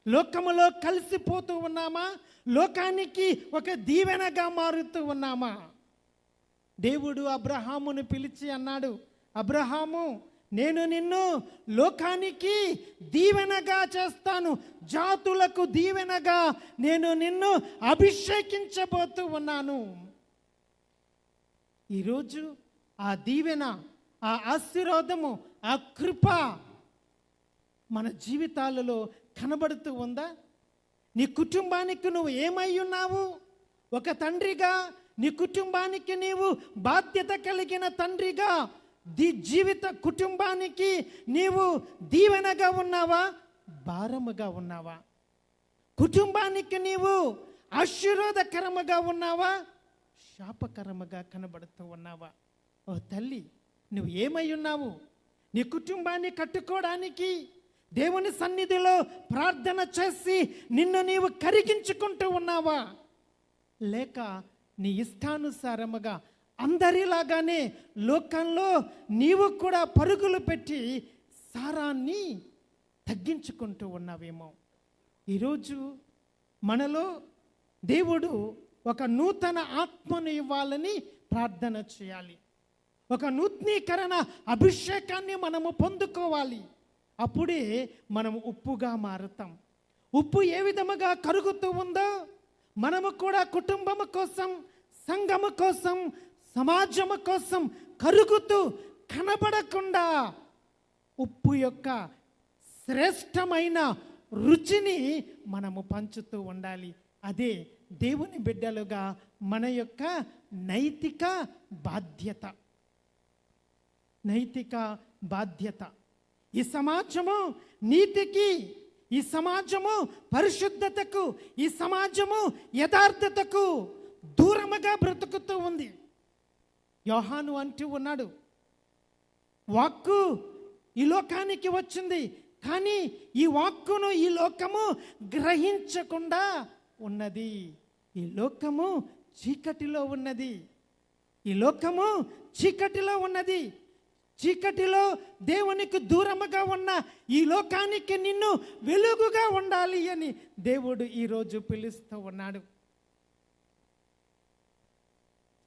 లోకములో కలిసిపోతూ ఉన్నామా? లోకానికి ఒక దీవెనగా మారుతూ ఉన్నామా? దేవుడు అబ్రహామును పిలిచి అన్నాడు, అబ్రహాము, నేను నిన్ను లోకానికి దీవెనగా చేస్తాను, జాతులకు దీవెనగా నేను నిన్ను అభిషేకించబోతూ ఉన్నాను. ఈరోజు ఆ దీవెన, ఆ ఆశీర్వాదము, ఆ కృప మన జీవితాలలో కనబడుతూ ఉందా? నీ కుటుంబానికి నువ్వు ఏమై ఉన్నావు? ఒక తండ్రిగా నీ కుటుంబానికి నీవు బాధ్యత కలిగిన తండ్రిగా జీవిత కుటుంబానికి నీవు దీవెనగా ఉన్నావా? భారముగా ఉన్నావా? కుటుంబానికి నీవు ఆశీర్వాదకరముగా ఉన్నావా? శాపకరముగా కనబడుతూ ఉన్నావా? ఓ తల్లి, నువ్వు ఏమై ఉన్నావు? నీ కుటుంబాన్ని కట్టుకోవడానికి దేవుని సన్నిధిలో ప్రార్థన చేసి నిన్ను నీవు కరిగించుకుంటూ ఉన్నావా? లేక నీ ఇష్టానుసారముగా అందరిలాగానే లోకంలో నీవు కూడా పరుగులు పెట్టి సారాన్ని తగ్గించుకుంటూ ఉన్నావేమో? ఈరోజు మనలో దేవుడు ఒక నూతన ఆత్మను ఇవ్వాలని ప్రార్థన చేయాలి. ఒక నూతనీకరణ అభిషేకాన్ని మనము పొందుకోవాలి. అప్పుడే మనం ఉప్పుగా మారుతాం. ఉప్పు ఏ విధముగా కరుగుతూ ఉందో మనము కూడా కుటుంబము కోసం, సంఘము కోసం, సమాజము కోసం కరుగుతూ కనబడకుండా ఉప్పు యొక్క శ్రేష్టమైన రుచిని మనము పంచుతూ ఉండాలి. అదే దేవుని బిడ్డలుగా మన యొక్క నైతిక బాధ్యత. నైతిక బాధ్యత. ఈ సమాజము నీతికి, ఈ సమాజము పరిశుద్ధతకు, ఈ సమాజము యథార్థతకు దూరముగా బ్రతుకుతూ ఉంది. యోహాను అంటూ ఉన్నాడు, వాక్కు ఈ లోకానికి వచ్చింది, కానీ ఈ వాక్కును ఈ లోకము గ్రహించకుండా ఉన్నది. ఈ లోకము చీకటిలో ఉన్నది. ఈ లోకము చీకటిలో ఉన్నది. చీకటిలో దేవునికి దూరముగా ఉన్న ఈ లోకానికి నిన్ను వెలుగుగా ఉండాలి అని దేవుడు ఈరోజు పిలుస్తూ ఉన్నాడు.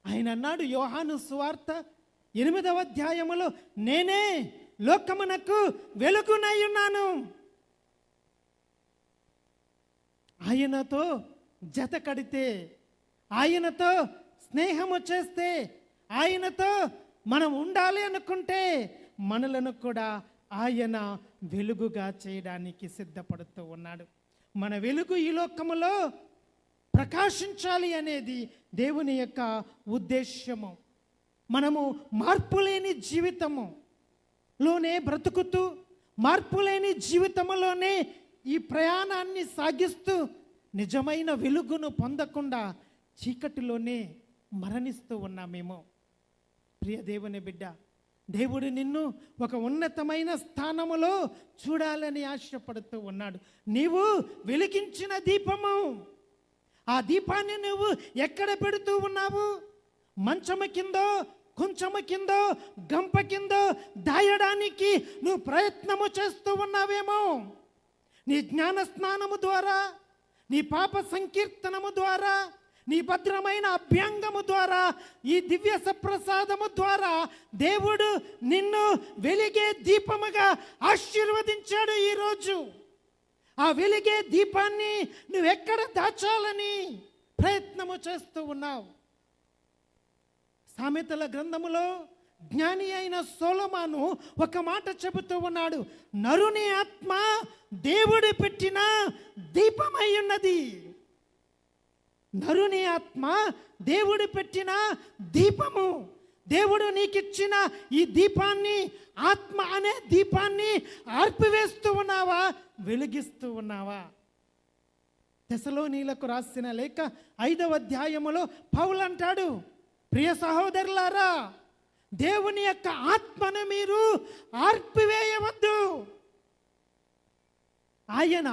ఆయన అన్నాడు యోహాను సువార్త 8వ అధ్యాయములో, నేనే లోకమునకు వెలుగునై ఉన్నాను. ఆయనతో జత కడితే, ఆయనతో స్నేహము చేస్తే, ఆయనతో మనం ఉండాలి అనుకుంటే మనలను కూడా ఆయన వెలుగుగా చేయడానికి సిద్ధపడుతూ ఉన్నాడు. మన వెలుగు ఈ లోకములో ప్రకాశించాలి అనేది దేవుని యొక్క ఉద్దేశ్యము. మనము మార్పులేని జీవితములోనే బ్రతుకుతూ, మార్పులేని జీవితంలోనే ఈ ప్రయాణాన్ని సాగిస్తూ నిజమైన వెలుగును పొందకుండా చీకటిలోనే మరణిస్తూ ఉన్నామేమో. ప్రియ దేవుని బిడ్డ, దేవుడు నిన్ను ఒక ఉన్నతమైన స్థానములో చూడాలని ఆశపడుతూ ఉన్నాడు. నీవు వెలిగించిన దీపము, ఆ దీపాన్ని నువ్వు ఎక్కడ పెడుతూ ఉన్నావు? మంచము కిందో, కొంచెము కిందో, గంప కిందో దాయడానికి నువ్వు ప్రయత్నము చేస్తూ ఉన్నావేమో. నీ జ్ఞాన స్నానము ద్వారా, నీ పాప సంకీర్తనము ద్వారా, నీ భద్రమైన అభ్యంగము ద్వారా, ఈ దివ్య సప్రసాదము ద్వారా దేవుడు నిన్ను వెలిగే దీపముగా ఆశీర్వదించాడు. ఈరోజు ఆ వెలిగే దీపాన్ని నువ్వెక్కడ దాచాలని ప్రయత్నము చేస్తూ ఉన్నావు? సామెతల గ్రంథములో జ్ఞాని అయిన సొలొమోను ఒక మాట చెబుతూ ఉన్నాడు, నరుని ఆత్మ దేవుడు పెట్టిన దీపమై ఉన్నది. నరుని ఆత్మ దేవుడు పెట్టిన దీపము. దేవుడు నీకిచ్చిన ఈ దీపాన్ని, ఆత్మ అనే దీపాన్ని ఆర్పివేస్తూ ఉన్నావా, వెలిగిస్తూ ఉన్నావా? తెసలోనీలకు రాసిన లేఖ 5వ అధ్యాయములో పౌలు అంటాడు, ప్రియ సహోదరులారా, దేవుని యొక్క ఆత్మను మీరు ఆర్పివేయవద్దు. ఆయన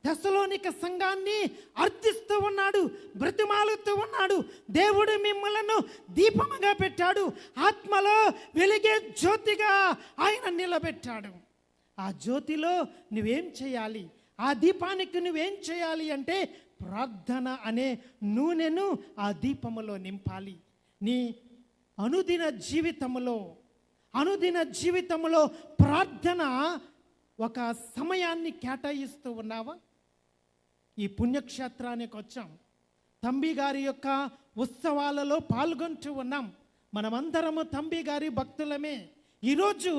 తెసలోనిక సంఘాన్ని అర్థిస్తూ ఉన్నాడు, బ్రతిమాలుతూ ఉన్నాడు. దేవుడు మిమ్మలను దీపముగా పెట్టాడు, ఆత్మలో వెలిగే జ్యోతిగా ఆయన నిలబెట్టాడు. ఆ జ్యోతిలో నువ్వేం చేయాలి? ఆ దీపానికి నువ్వేం చేయాలి అంటే ప్రార్థన అనే నూనెను ఆ దీపములో నింపాలి. నీ అనుదిన జీవితంలో ప్రార్థన ఒక సమయాన్ని కేటాయిస్తూ ఉన్నావా? ఈ పుణ్యక్షేత్రానికి వచ్చాం, తంబి గారి యొక్క ఉత్సవాలలో పాల్గొంటూ ఉన్నాం. మనమందరము తంబి గారి భక్తులమే. ఈరోజు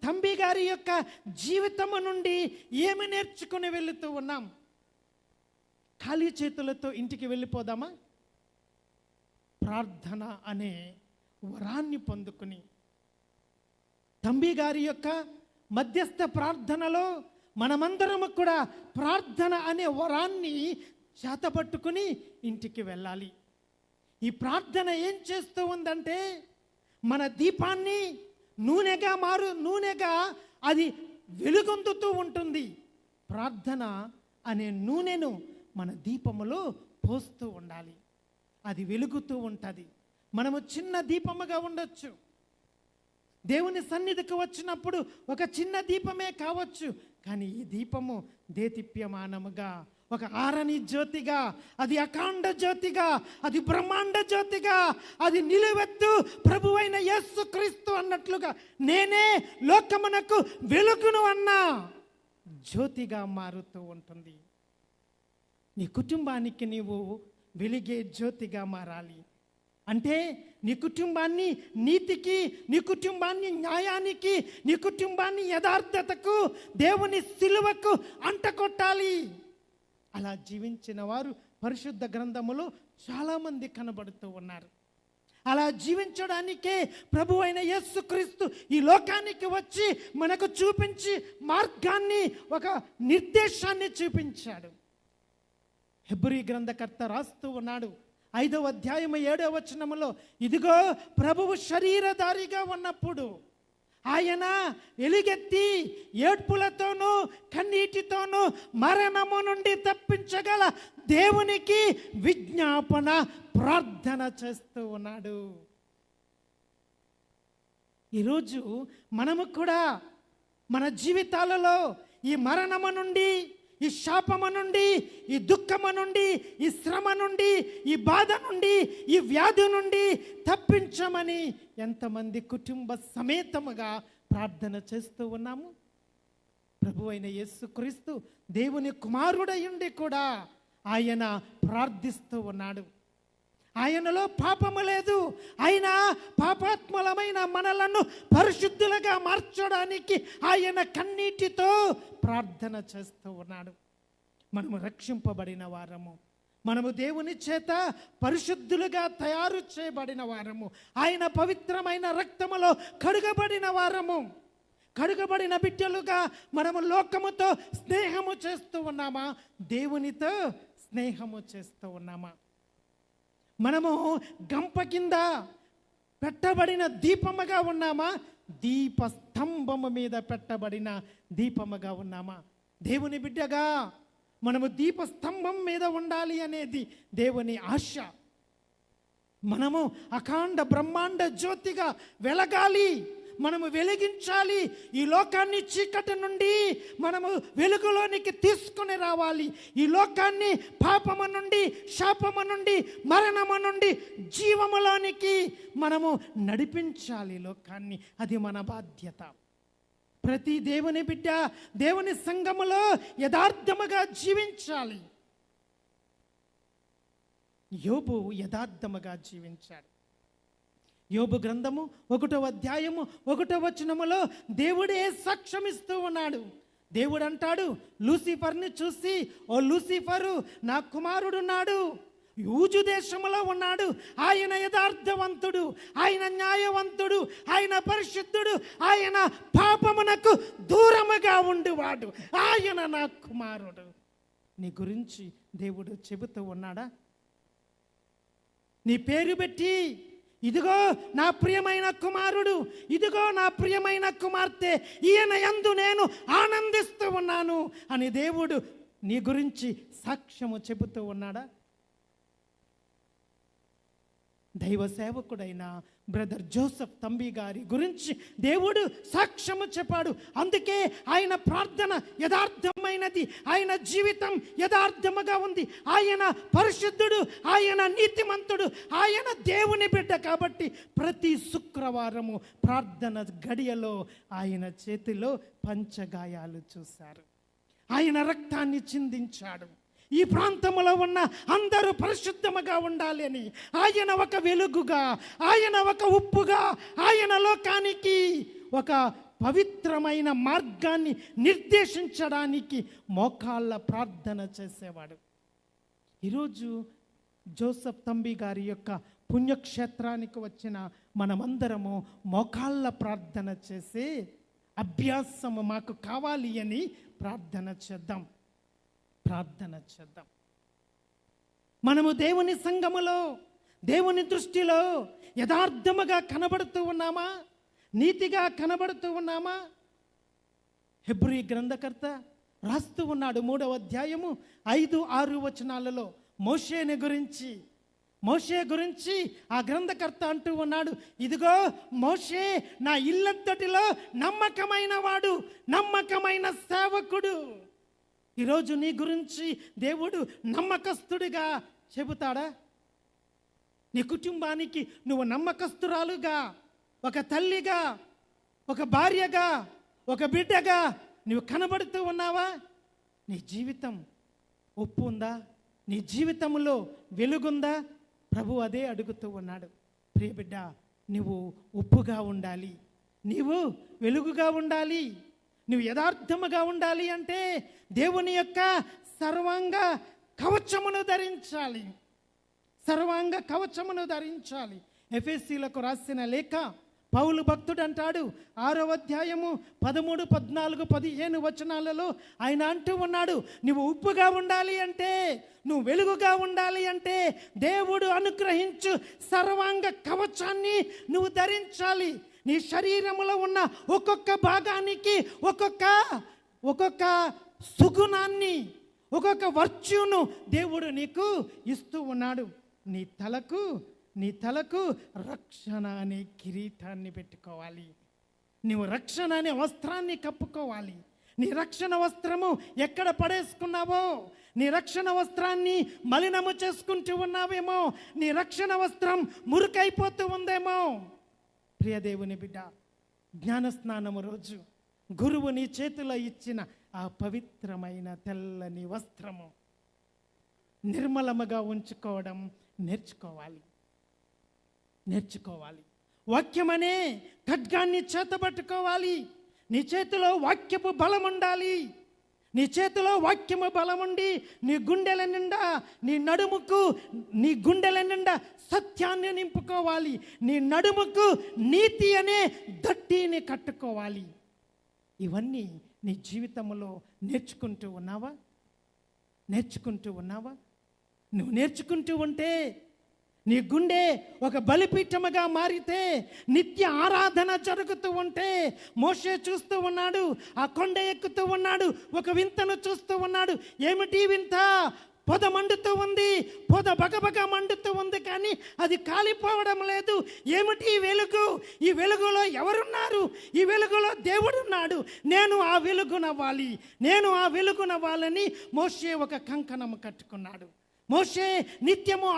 తంబి గారి యొక్క జీవితము నుండి ఏమి నేర్చుకుని వెళుతూ ఉన్నాం? ఖాళీ చేతులతో ఇంటికి వెళ్ళిపోదామా? ప్రార్థన అనే వరాన్ని పొందుకుని, తంబి గారి యొక్క మధ్యస్థ ప్రార్థనలో మనమందరము కూడా ప్రార్థన అనే వరాన్ని చేతపట్టుకుని ఇంటికి వెళ్ళాలి. ఈ ప్రార్థన ఏం చేస్తూ ఉందంటే మన దీపాన్ని నూనెగా అది వెలుగొందుతూ ఉంటుంది. ప్రార్థన అనే నూనెను మన దీపములో పోస్తూ ఉండాలి. అది వెలుగుతూ ఉంటుంది. మనము చిన్న దీపముగా ఉండొచ్చు. దేవుని సన్నిధికి వచ్చినప్పుడు ఒక చిన్న దీపమే కావచ్చు, కానీ ఈ దీపము దేదీప్యమానముగా, ఒక ఆరని జ్యోతిగా, అది అఖండ జ్యోతిగా, అది బ్రహ్మాండ జ్యోతిగా, అది నిలువెత్తు ప్రభువైన యేసుక్రీస్తు అన్నట్లుగా నేనే లోకమునకు వెలుగును అన్న జ్యోతిగా మారుతూ ఉంటుంది. నీ కుటుంబానికి నీవు వెలిగే జ్యోతిగా మారాలి. అంటే నీ కుటుంబాన్ని నీతికి, నీ కుటుంబాన్ని న్యాయానికి, నీ కుటుంబాన్ని యథార్థతకు, దేవుని సిలువకు అంటకొట్టాలి. అలా జీవించిన వారు పరిశుద్ధ గ్రంథములో చాలామంది కనబడుతూ ఉన్నారు. అలా జీవించడానికే ప్రభు అయిన యేసుక్రీస్తు ఈ లోకానికి వచ్చి మనకు చూపించి మార్గాన్ని, ఒక నిర్దేశాన్ని చూపించాడు. హెబ్రీ గ్రంథకర్త రాస్తూ ఉన్నాడు 5వ అధ్యాయము 7వ వచనములో, ఇదిగో ప్రభువు శరీరధారిగా ఉన్నప్పుడు ఆయన ఎలుగెత్తి ఏడ్పులతోనూ కన్నీటితోనూ మరణము నుండి తప్పించగల దేవునికి విజ్ఞాపన ప్రార్థన చేస్తూ ఉన్నాడు. ఈరోజు మనము కూడా మన జీవితాలలో ఈ మరణము నుండి, ఈ శాపము నుండి, ఈ దుఃఖము నుండి, ఈ శ్రమ నుండి, ఈ బాధ నుండి, ఈ వ్యాధి నుండి తప్పించమని ఎంతమంది కుటుంబ సమేతముగా ప్రార్థన చేస్తూ ఉన్నాము. ప్రభు అయిన యేసుక్రీస్తు దేవుని కుమారుడయుండి కూడా ఆయన ప్రార్థిస్తూ ఉన్నాడు. ఆయనలో పాపము లేదు. ఆయన పాపాత్ములమైన మనలను పరిశుద్ధులుగా మార్చడానికి ఆయన కన్నీటితో ప్రార్థన చేస్తూ ఉన్నాడు. మనము రక్షింపబడిన వారము, మనము దేవుని చేత పరిశుద్ధులుగా తయారు చేయబడిన వారము, ఆయన పవిత్రమైన రక్తములో కడుగబడిన వారము. కడుగబడిన బిడ్డలుగా మనము లోకముతో స్నేహము చేస్తూ ఉన్నామా? దేవునితో స్నేహము చేస్తూ ఉన్నామా? మనము గంప కింద పెట్టబడిన దీపముగా ఉన్నామా? దీప స్తంభము మీద పెట్టబడిన దీపముగా ఉన్నామా? దేవుని బిడ్డగా మనము దీప స్తంభం మీద ఉండాలి అనేది దేవుని ఆశ. మనము అఖండ బ్రహ్మాండ జ్యోతిగా వెలగాలి, మనము వెలిగించాలి. ఈ లోకాన్ని చీకటి నుండి మనము వెలుగులోనికి తీసుకుని రావాలి. ఈ లోకాన్ని పాపము నుండి, శాపము నుండి, మరణము నుండి జీవములోనికి మనము నడిపించాలి లోకాన్ని. అది మన బాధ్యత. ప్రతి దేవుని బిడ్డ దేవుని సంఘములో యథార్థముగా జీవించాలి. యోబు యథార్థముగా జీవించాడు. యోబు గ్రంథము 1వ అధ్యాయము 1వ వచనములో దేవుడే సాక్ష్యమిస్తూ ఉన్నాడు. దేవుడు అంటాడు లూసిఫర్ని చూసి, ఓ లూసిఫరు, నా కుమారుడున్నాడు, యూజు దేశములో ఉన్నాడు, ఆయన యథార్థవంతుడు, ఆయన న్యాయవంతుడు, ఆయన పరిశుద్ధుడు, ఆయన పాపమునకు దూరముగా ఉండువాడు, ఆయన నా కుమారుడు. నీ గురించి దేవుడు చెబుతూ ఉన్నాడా? నీ పేరు పెట్టి, ఇదిగో నా ప్రియమైన కుమారుడు, ఇదిగో నా ప్రియమైన కుమార్తె, ఈయన యందు నేను ఆనందిస్తూ ఉన్నాను అని దేవుడు నీ గురించి సాక్ష్యము చెబుతూ ఉన్నాడా? దైవ సేవకుడైన బ్రదర్ జోసెఫ్ తంబి గారి గురించి దేవుడు సాక్ష్యము చెప్పాడు. అందుకే ఆయన ప్రార్థన యథార్థమైనది, ఆయన జీవితం యథార్థముగా ఉంది. ఆయన పరిశుద్ధుడు, ఆయన నీతిమంతుడు, ఆయన దేవుని బిడ్డ. కాబట్టి ప్రతి శుక్రవారము ప్రార్థన గడియలో ఆయన చేతిలో పంచగాయాలు చూశారు. ఆయన రక్తాన్ని చిందించాడు. ఈ ప్రాంతంలో ఉన్న అందరూ పరిశుద్ధముగా ఉండాలి అని ఆయన ఒక వెలుగుగా, ఆయన ఒక ఉప్పుగా, ఆయన లోకానికి ఒక పవిత్రమైన మార్గాన్ని నిర్దేశించడానికి మోకాళ్ళ ప్రార్థన చేసేవాడు. ఈరోజు జోసెఫ్ తంబి గారి యొక్క పుణ్యక్షేత్రానికి వచ్చిన మనమందరము మోకాళ్ళ ప్రార్థన చేసే అభ్యాసము మాకు కావాలి అని ప్రార్థన చేద్దాం. మనము దేవుని సంఘములో దేవుని దృష్టిలో యథార్థముగా కనబడుతూ ఉన్నామా? నీతిగా కనబడుతూ ఉన్నామా? హెబ్రీ గ్రంథకర్త రాస్తూ ఉన్నాడు 3వ అధ్యాయము 5-6 వచనాలలో మోషే గురించి ఆ గ్రంథకర్త అంటూ ఉన్నాడు, ఇదిగో మోషే నా ఇల్లంతటిలో నమ్మకమైన వాడు, నమ్మకమైన సేవకుడు. ఈరోజు నీ గురించి దేవుడు నమ్మకస్తుడిగా చెబుతాడా? నీ కుటుంబానికి నువ్వు నమ్మకస్తురాలుగా, ఒక తల్లిగా, ఒక భార్యగా, ఒక బిడ్డగా నువ్వు కనబడుతూ ఉన్నావా? నీ జీవితం ఉప్పు ఉందా? నీ జీవితంలో వెలుగుందా? ప్రభు అదే అడుగుతూ ఉన్నాడు. ప్రియ బిడ్డ, నువ్వు ఉప్పుగా ఉండాలి, నీవు వెలుగుగా ఉండాలి, నువ్వు యథార్థముగా ఉండాలి అంటే దేవుని యొక్క సర్వాంగ కవచమును ధరించాలి. సర్వాంగ కవచమును ధరించాలి. ఎఫెసీలకు రాసిన లేఖ పౌలు భక్తుడు అంటాడు 6వ అధ్యాయము 13, 14, 15 వచనాలలో ఆయన అంటూ ఉన్నాడు, నువ్వు ఉప్పుగా ఉండాలి అంటే, నువ్వు వెలుగుగా ఉండాలి అంటే దేవుడు అనుగ్రహించు సర్వాంగ కవచాన్ని నువ్వు ధరించాలి. నీ శరీరములో ఉన్న ఒక్కొక్క భాగానికి ఒక్కొక్క సుగుణాన్ని, ఒక్కొక్క వర్చ్యూను దేవుడు నీకు ఇస్తూ ఉన్నాడు. నీ తలకు రక్షణ అనే కిరీటాన్ని పెట్టుకోవాలి. నీవు రక్షణ అనే వస్త్రాన్ని కప్పుకోవాలి. నీ రక్షణ వస్త్రము ఎక్కడ పడేసుకున్నావో, నీ రక్షణ వస్త్రాన్ని మలినము చేసుకుంటూ ఉన్నావేమో, నీ రక్షణ వస్త్రం మురికైపోతూ ఉందేమో. ప్రియదేవుని బిడ్డ, జ్ఞానస్నానము రోజు గురువు నీ చేతిలో ఇచ్చిన ఆ పవిత్రమైన తెల్లని వస్త్రము నిర్మలముగా ఉంచుకోవడం నేర్చుకోవాలి. వాక్యమనే ఖడ్గాన్ని చేతబట్టుకోవాలి. నీ చేతిలో వాక్యపు బలం ఉండాలి. నీ చేతిలో వాక్యము బలం ఉండి నీ గుండెల నిండా, నీ గుండెల నిండా సత్యాన్ని నింపుకోవాలి. నీ నడుముకు నీతి అనే దట్టిని కట్టుకోవాలి. ఇవన్నీ నీ జీవితంలో నేర్చుకుంటూ ఉన్నావా? నువ్వు నేర్చుకుంటూ ఉంటే నీ గుండె ఒక బలిపీఠముగా మారితే, నిత్య ఆరాధన జరుగుతూ ఉంటే, మోషే చూస్తూ ఉన్నాడు, ఆ కొండ ఎక్కుతూ ఉన్నాడు, ఒక వింతను చూస్తూ ఉన్నాడు. ఏమిటి వింత? పొద మండుతూ ఉంది, పొద బగబగ మండుతూ ఉంది, కానీ అది కాలిపోవడం లేదు. ఏమిటి ఈ వెలుగు? ఈ వెలుగులో ఎవరున్నారు? ఈ వెలుగులో దేవుడున్నాడు. నేను ఆ వెలుగునవ్వాలని మోషే ఒక కంకణము కట్టుకున్నాడు. మోషే నిత్యము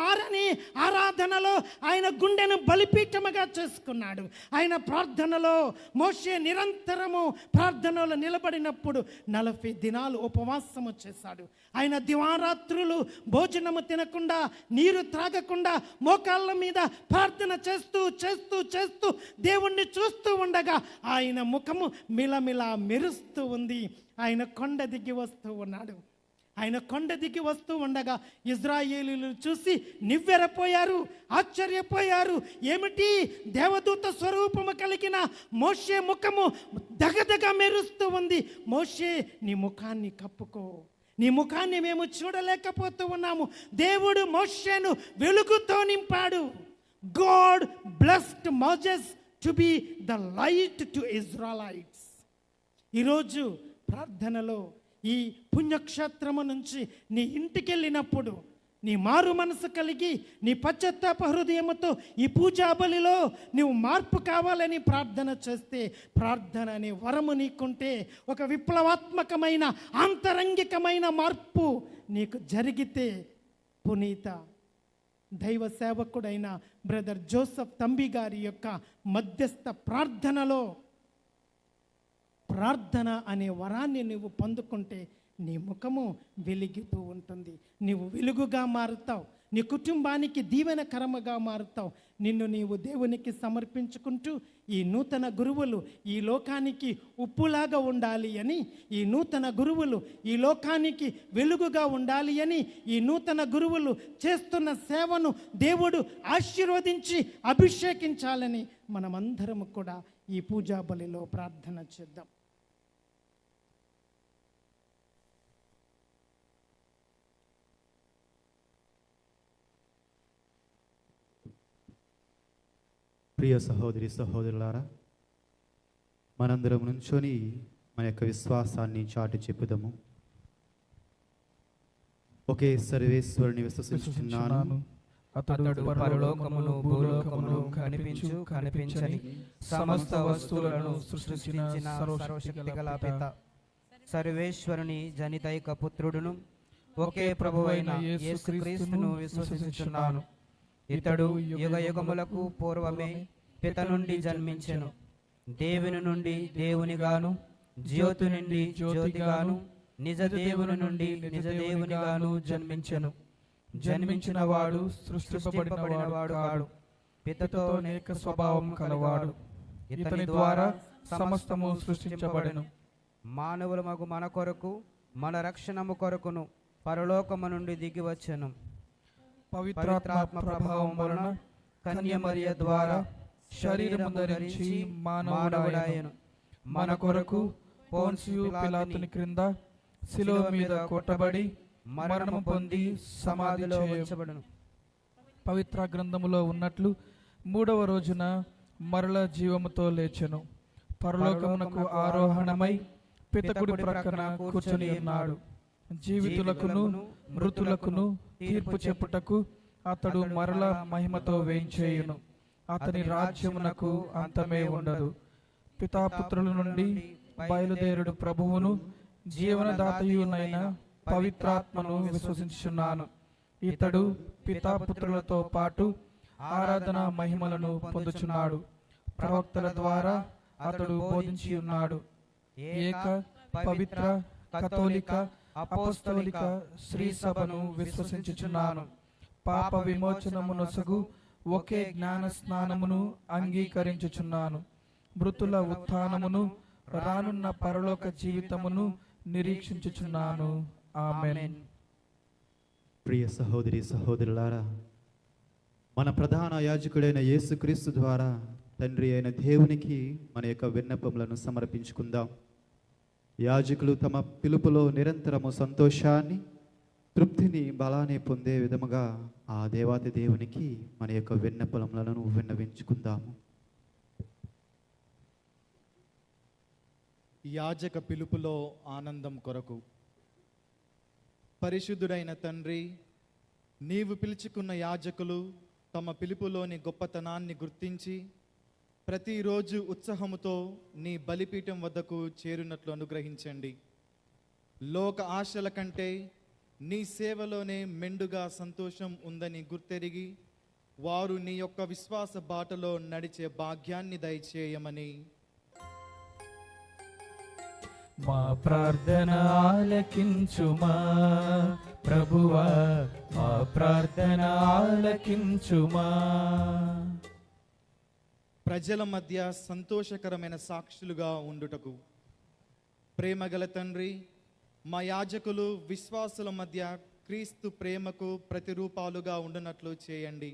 ఆరాధనలో ఆయన గుండెను బలిపీఠముగా చేసుకున్నాడు. ఆయన ప్రార్థనలో మోషే నిరంతరము ప్రార్థనలో నిలబడినప్పుడు 40 దినాలు ఉపవాసము చేశాడు. ఆయన దివారాత్రులు భోజనము తినకుండా, నీరు త్రాగకుండా, మోకాళ్ళ మీద ప్రార్థన చేస్తూ దేవుణ్ణి చూస్తూ ఉండగా ఆయన ముఖము మిలమిలా మెరుస్తూ ఉంది. ఆయన కొండ దిగి వస్తూ ఉండగా ఇజ్రాయేలీలు చూసి నివ్వెరపోయారు, ఆశ్చర్యపోయారు. ఏమిటి? దేవదూత స్వరూపము కలిగిన మోషే ముఖము దగదగ మెరుస్తూ ఉంది. మోషే, నీ ముఖాన్ని కప్పుకో, నీ ముఖాన్ని మేము చూడలేకపోతూ ఉన్నాము. దేవుడు మోషేను వెలుగుతో నింపాడు. God blessed Moses to be the light to Israelites. ఈరోజు ప్రార్థనలో ఈ పుణ్యక్షేత్రము నుంచి నీ ఇంటికి వెళ్ళినప్పుడు నీ మారు మనసు కలిగి, నీ పశ్చాత్తాప హృదయముతో ఈ పూజా బలిలో నీవు మార్పు కావాలని ప్రార్థన చేస్తే, ప్రార్థన అనే వరము నీకుంటే, ఒక విప్లవాత్మకమైన ఆంతరంగికమైన మార్పు నీకు జరిగితే, పునీత దైవ సేవకుడైన బ్రదర్ జోసెఫ్ తంబి గారి యొక్క మధ్యస్థ ప్రార్థనలో ప్రార్థన అనే వరాన్ని నువ్వు పొందుకుంటే నీ ముఖము వెలుగుతూ ఉంటుంది. నీవు వెలుగుగా మారుతావు, నీ కుటుంబానికి దీవెనకరముగా మారుతావు. నిన్ను నీవు దేవునికి సమర్పించుకుంటూ ఈ నూతన గురువులు ఈ లోకానికి ఉప్పులాగా ఉండాలి అని, ఈ నూతన గురువులు ఈ లోకానికి వెలుగుగా ఉండాలి అని, ఈ నూతన గురువులు చేస్తున్న సేవను దేవుడు ఆశీర్వదించి అభిషేకించాలని మనమందరము కూడా ఈ పూజా బలిలో ప్రార్థన చేద్దాం. ప్రియ సహోదరి సహోదరులారా, మనందరం నుంచొని మన యొక్క విశ్వాసాన్ని చాటి చెప్పుదాము. ఒకే సర్వేశ్వరుని విశ్వసించుచున్నాను, అతడు పరలోకమును భూలోకమును కనిపించని సమస్త వస్తువులను సృష్టించిన సర్వశక్తిగల పిత సర్వేశ్వరుని జనితైక పుత్రుడును ఒకే ప్రభువైన యేసుక్రీస్తును విశ్వసించుచున్నాను. ఇతడు యుగ యుగములకు పూర్వమే పిత నుండి జన్మించెను. దేవుని నుండి దేవునిగాను, జ్యోతి నుండి జ్యోతిగాను, నిజ దేవుని నుండి నిజ దేవునిగాను జన్మించెను. జన్మించిన వాడు సృష్టింపబడినవాడు కాడు, పితతో ఏక స్వభావం కలవాడు. ఇతని ద్వారా సమస్తము సృష్టించబడెను. మానవుల మగు మన కొరకు, మన రక్షణము కొరకును పరలోకము నుండి దిగి వచ్చెను. పవిత్రాత్మ ప్రభావం వలన కన్యమరియ ద్వారా శరీరము ధరించి మానవుడాయను. మన కొరకు పోన్సియు పిలాతుని క్రింద శిలువ మీద కొట్టబడి మరణము పొంది సమాధిలో ఉంచబడెను. పవిత్ర గ్రంథములో ఉన్నట్లు మూడవ రోజున మరల జీవముతో లేచెను. పరలోకమునకు ఆరోహణమై పితకుడి ప్రక్కన కూర్చొని ఉన్నాడు. జీవితులకును మృతులకును తీర్పు చెప్పుటకు అతడు మరల మహిమతో వేంచేయును. అతని రాజ్యమునకు అంతమే ఉండదు. పితాపుత్రుల నుండి బయలుదేరుడు ప్రభువును జీవనదాతయునైన పవిత్రాత్మను విశ్వసించుచున్నాను. ఇతడు పితాపుత్రులతో పాటు ఆరాధన మహిమలను పొందుచున్నాడు. ప్రవక్తల ద్వారా అతడు బోధించి ఉన్నాడు. ఏక పవిత్ర కథోలిక అపోస్తలిక శ్రీ సభను విశ్వసించుచున్నాను. పాప విమోచనమునొసగు ఒకే జ్ఞాన స్నానమును అంగీకరించుచున్నాను. మృతుల ఉత్థానమును రానున్న పరలోక జీవితమును నిరీక్షించుచున్నాను. ఆమేన్. ప్రియ సహోదరి సహోదరులారా, మన ప్రధాన యాజకుడైన యేసుక్రీస్తు ద్వారా తండ్రి అయిన దేవునికి మన యొక్క విన్నపములను సమర్పించుకుందాం. యాజకులు తమ పిలుపులో నిరంతరము సంతోషాన్ని, తృప్తిని, బలాన్ని పొందే విధముగా ఆ దేవాతి దేవునికి మన యొక్క విన్నపములను విన్నవించుకుందాము. యాజక పిలుపులో ఆనందం కొరకు. పరిశుద్ధుడైన తండ్రి, నీవు పిలుచుకున్న యాజకులు తమ పిలుపులోని గొప్పతనాన్ని గుర్తించి ప్రతిరోజు ఉత్సాహముతో నీ బలిపీఠం వద్దకు చేరునట్లు అనుగ్రహించండి. లోక ఆశల కంటే నీ సేవలోనే మెండుగా సంతోషం ఉందని గుర్తెరిగి వారు నీ యొక్క విశ్వాస బాటలో నడిచే భాగ్యాన్ని దయచేయమని మా ప్రార్థన ఆలకించుమా ప్రభువా, మా ప్రార్థన ఆలకించుమా. ప్రజల మధ్య సంతోషకరమైన సాక్షులుగా ఉండుటకు ప్రేమగల తండ్రి, మా యాజకులు విశ్వాసుల మధ్య క్రీస్తు ప్రేమకు ప్రతిరూపాలుగా ఉండునట్లు చేయండి.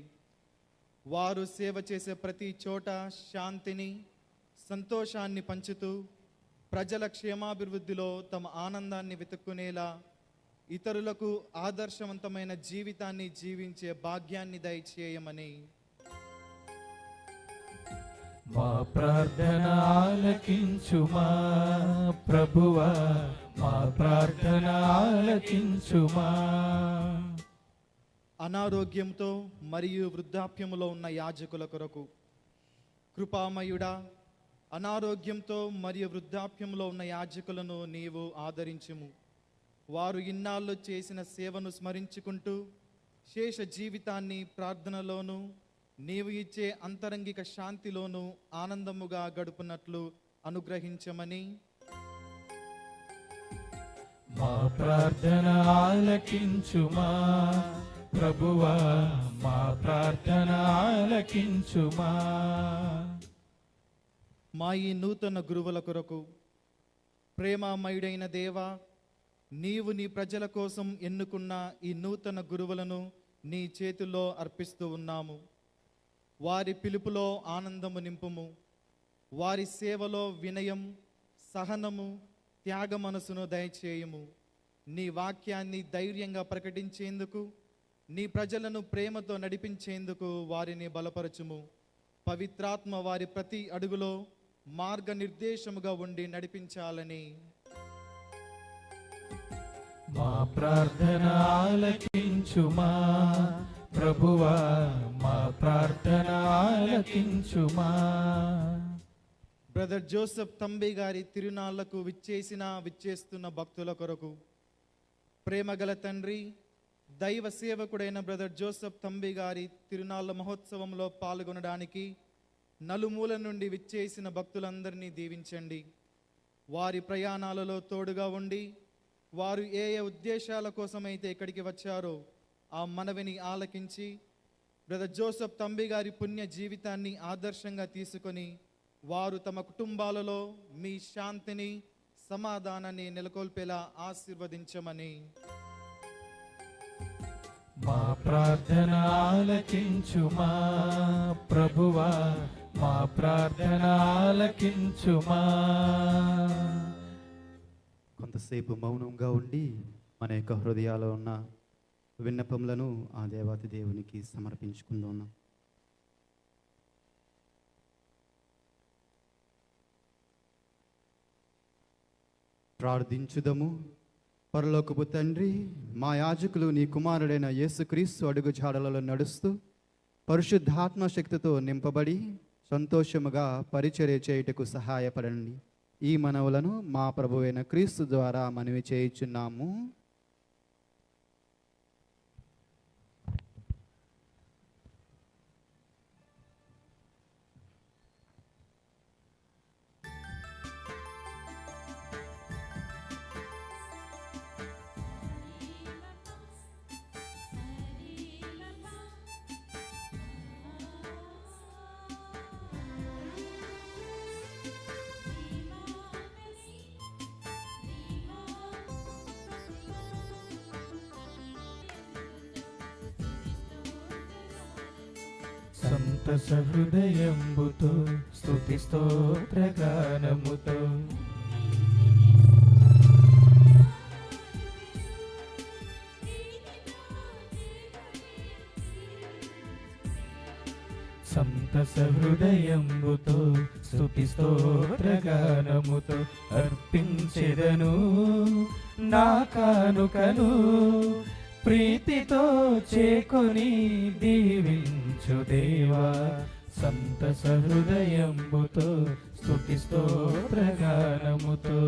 వారు సేవ చేసే ప్రతి చోట శాంతిని, సంతోషాన్ని పంచుతూ ప్రజల క్షేమాభివృద్ధిలో తమ ఆనందాన్ని వెతుక్కునేలా ఇతరులకు ఆదర్శవంతమైన జీవితాన్ని జీవించే భాగ్యాన్ని దయచేయమని మా ప్రార్థన ఆలకించుమా ప్రభువా, మా ప్రార్థన ఆలకించుమా. అనారోగ్యంతో మరియు వృద్ధాప్యములో ఉన్న యాజకుల కొరకు కృపామయుడా, అనారోగ్యంతో మరియు వృద్ధాప్యంలో ఉన్న యాజకులను నీవు ఆదరించుము. వారు ఇన్నాళ్ళు చేసిన సేవను స్మరించుకుంటూ శేష జీవితాన్ని ప్రార్థనలోనూ నీవు ఇచ్చే అంతరంగిక శాంతిలోనూ ఆనందముగా గడుపునట్లు అనుగ్రహించమని మా ప్రార్థన ఆలకించుమా ప్రభువా, మా ప్రార్థన ఆలకించుమా. మా ఈ నూతన గురువుల కొరకు ప్రేమమయుడైన దేవా, నీవు నీ ప్రజల కోసం ఎన్నుకున్న ఈ నూతన గురువులను నీ చేతుల్లో అర్పిస్తూ ఉన్నాము. వారి పిలుపులో ఆనందము నింపుము. వారి సేవలో వినయం, సహనము, త్యాగ మనసును దయచేయుము. నీ వాక్యాన్ని ధైర్యంగా ప్రకటించేందుకు, నీ ప్రజలను ప్రేమతో నడిపించేందుకు వారిని బలపరచుము. పవిత్రాత్మ వారి ప్రతి అడుగులో మార్గనిర్దేశముగా ఉండి నడిపించాలని. మా ప్రార్థన ఆలకించుమా ప్రభువా, మా ప్రార్థన ఆలకించుమా. బ్రదర్ జోసెఫ్ తంబి గారి తిరునాళ్లకు విచ్చేస్తున్న భక్తుల కొరకు ప్రేమగల తండ్రి, దైవ సేవకుడైన బ్రదర్ జోసెఫ్ తంబి గారి తిరునాళ్ల మహోత్సవంలో పాల్గొనడానికి నలుమూల నుండి విచ్చేసిన భక్తులందరినీ దీవించండి. వారి ప్రయాణాలలో తోడుగా ఉండి వారు ఏ ఏ ఉద్దేశాల కోసమైతే ఇక్కడికి వచ్చారో ఆ మనవిని ఆలకించి బ్రదర్ జోసెఫ్ తంబి గారి పుణ్య జీవితాన్ని ఆదర్శంగా తీసుకొని వారు తమ కుటుంబాలలో మీ శాంతిని, సమాధానాన్ని నెలకొల్పేలా ఆశీర్వదించమని. మా ప్రార్థన ఆలకించుమా ప్రభువా, మా ప్రార్థన ఆలకించుమా. కొంతసేపు మౌనంగా ఉండి మన యొక్క హృదయాల్లో ఉన్న విన్నపములను ఆ దేవాతి దేవునికి సమర్పించుకుందాం. ప్రార్థించుదము. పరలోకపు తండ్రి, మా యాజకులు నీ కుమారుడైన యేసుక్రీస్తు అడుగు జాడలలో నడుస్తూ పరిశుద్ధాత్మ శక్తితో నింపబడి సంతోషముగా పరిచర్య చేయుటకు సహాయపడండి. ఈ మనవులను మా ప్రభువైన క్రీస్తు ద్వారా మనవి చేయుచున్నాము. సంతస హృదయంబుతో స్తుతి స్తోత్రగానముతో సంతస హృదయంబుతో స్తుతి స్తోత్రగానముతో అర్పించెదను నా కానుకను, ప్రీతితో చేకొని దీవించు దేవా. సంతస హృదయంబుతో స్తుతి స్తోత్రగానముతో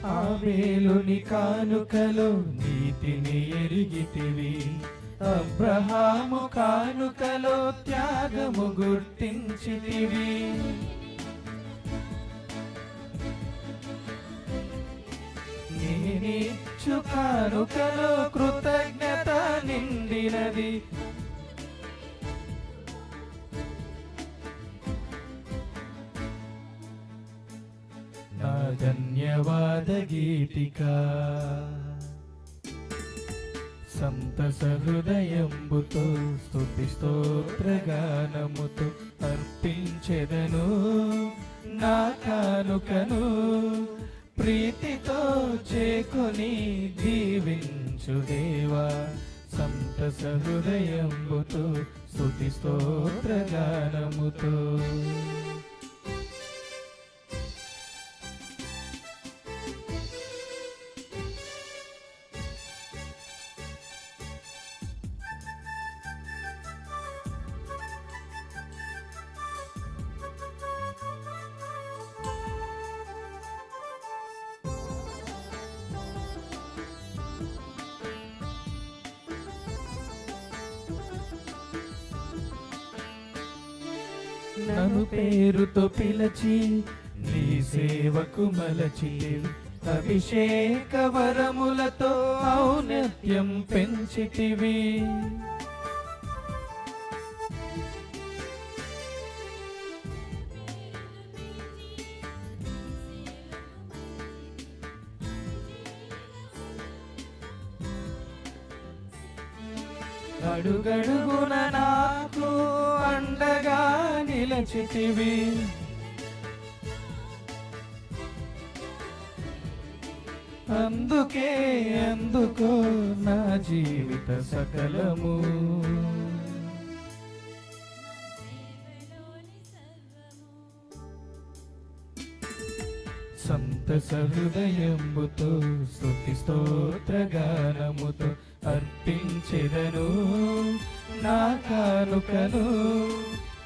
ఆబేలుని కానుకలో నీతిని ఎరిగితివి, అబ్రహాము కానుకలో త్యాగము గుర్తించితివి. నేనిచ్చు కానుకలో కృతజ్ఞత నిండినది. నా ధన్యవాద గీతిక. సంతస హృదయంబుతో స్తుతి స్తోత్రగానముతో అర్పించెదను నా కానుకను, ప్రీతితో చేకొని దీవించు దేవా. సంతస హృదయంబుతో స్తుతి స్తోత్రగానముతో నన్ను పేరుతో పిలచి నీ సేవకు మలచి అభిషేక వరములతో ఔన్నత్యం పెంచితివి. అడుగడుగున నాకు అండగా నిలచితివి. అందుకే అందుకో నా జీవిత సకలము. సంతస హృదయంబుతో స్తుతి స్తోత్రగానముతో అర్పించెదను నా కానుకను.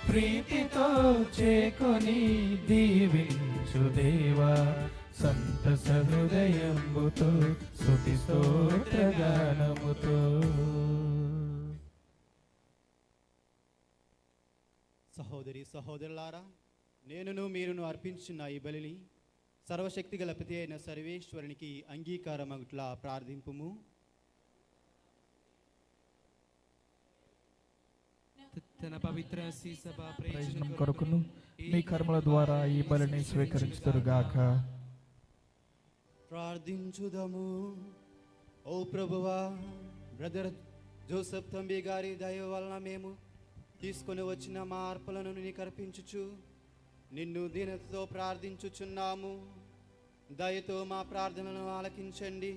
ప్రీతితో చేకొని దీవించు దేవా. సంతస హృదయంబుతో స్తుతి స్తోత్రగానముతో. సహోదరి సహోదరులారా, నేనును మీరును అర్పించిన ఈ బలిని సర్వశక్తి గల పిత అయిన సర్వేశ్వరునికి అంగీకారమగుట్లా ప్రార్థింపుము. తన పవిత్ర సభ ప్రయోజనం కొరకును మీ కర్మల ద్వారా ఈ బలిని స్వీకరించుదురుగాక. ప్రార్థించుదము. ఓ ప్రభువా, బ్రదర్ జోసెఫ్ తంబి గారి దయ వలన మేము తీసుకొని వచ్చిన మా అర్పణలను నీకు అర్పించుచు నిన్ను దీనతతో ప్రార్థించుచున్నాము. దయతో మా ప్రార్థనలను ఆలకించండి.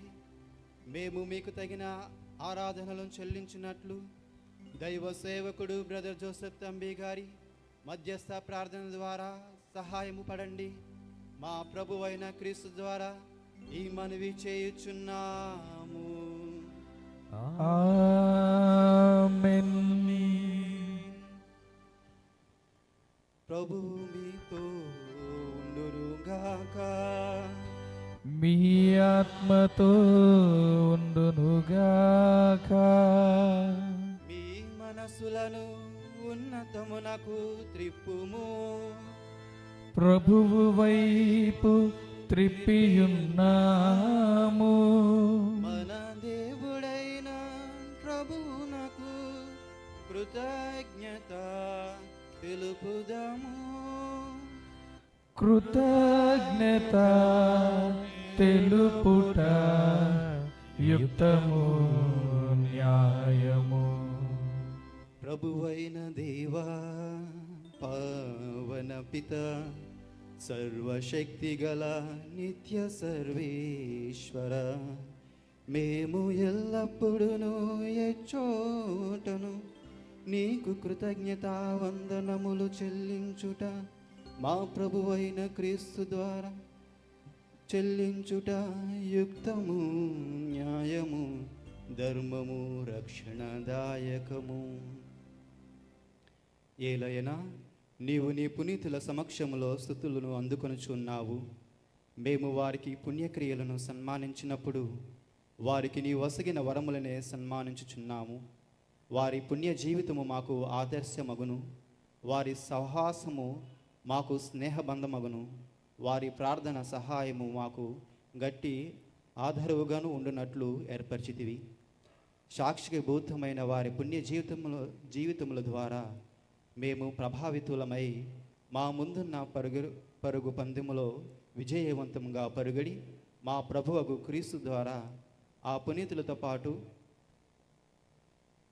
మేము మీకు తగిన ఆరాధనలను చెల్లించినట్లు దైవ సేవకుడు బ్రదర్ జోసెఫ్ తంబి గారి మధ్యస్థ ప్రార్థన ద్వారా సహాయము పడండి. మా ప్రభువైన క్రీస్తు ద్వారా ఈ మనవి చేయుచున్నాము. ఆమేన్. ప్రభు మీతో ఉండునుగాక. మీ ఆత్మతో ఉండునుగాక. మీ మనసులను ఉన్నతమునకు త్రిప్పుము. ప్రభువు వైపు త్రిప్పియున్నాము. మన దేవుడైన ప్రభువునకు కృతజ్ఞత తెలుపుదము. కృతజ్ఞత తెలుపుట యుక్తము న్యాయము. ప్రభువైన దేవా, పవన పిత, సర్వశక్తి గల నిత్య సర్వేశ్వర, మేము ఎల్లప్పుడూ ఎచ్చోటను నీకు కృతజ్ఞతా వందనములు చెల్లించుట మా ప్రభువైన క్రీస్తు ద్వారా చెల్లించుట యుక్తము న్యాయము ధర్మము రక్షణదాయకము. ఏలయనా నీవు నీ పునీతుల సమక్షములో స్తుతులను అందుకొనుచున్నావు. మేము వారికి పుణ్యక్రియలను సన్మానించినప్పుడు వారికి నీ వసగిన వరములనే సన్మానించుచున్నాము. వారి పుణ్య జీవితము మాకు ఆదర్శమగును. వారి సహవాసము మాకు స్నేహబంధమగును. వారి ప్రార్థన సహాయము మాకు గట్టి ఆధారవుగాను ఉండునట్లు ఏర్పరిచితివి. సాక్షికి భూతమైన వారి పుణ్య జీవితముల ద్వారా మేము ప్రభావితులమై మా ముందున్న పరుగు పందెములో విజయవంతంగా పరుగడి మా ప్రభువగు క్రీస్తు ద్వారా ఆ పునీతులతో పాటు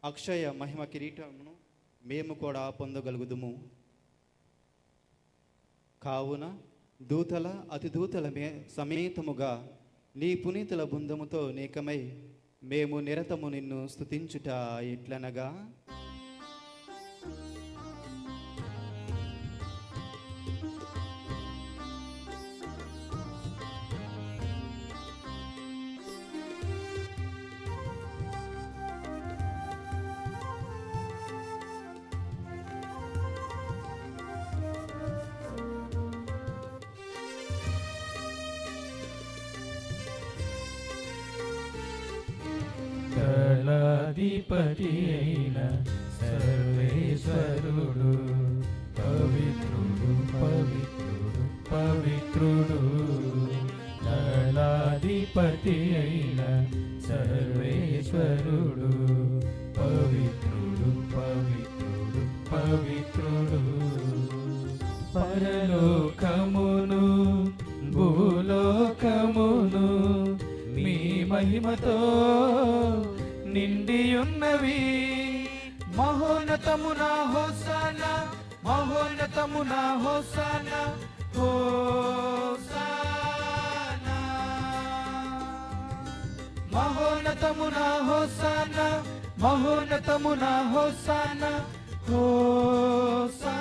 అక్షయ మహిమ కిరీటమును మేము కూడా పొందగలుగుదుము. కావున దూతల అతిదూతల సమేతముగా నీ పునీతుల బృందముతో నేకమై మేము నిరతము నిన్ను స్తుతించుట ఎట్లనగా, దళాధిపతి అయిన సర్వేశ్వరుడు పవిత్రుడు పవిత్రుడు పవిత్రుడు. దళాధిపతి అధిపతి అయిన సర్వేశ్వరుడు పవిత్రుడు పవిత్రుడు పవిత్రుడు. పరలోకమును భూలోకమును మీ మహిమతో నిండియున్నవి. మహోన్నతమున హోసానా మహోన్నతమున హోసానా హోసానా. మహోన్నతమున హోసానా మహోన్నతమున హోసానా హోసానా.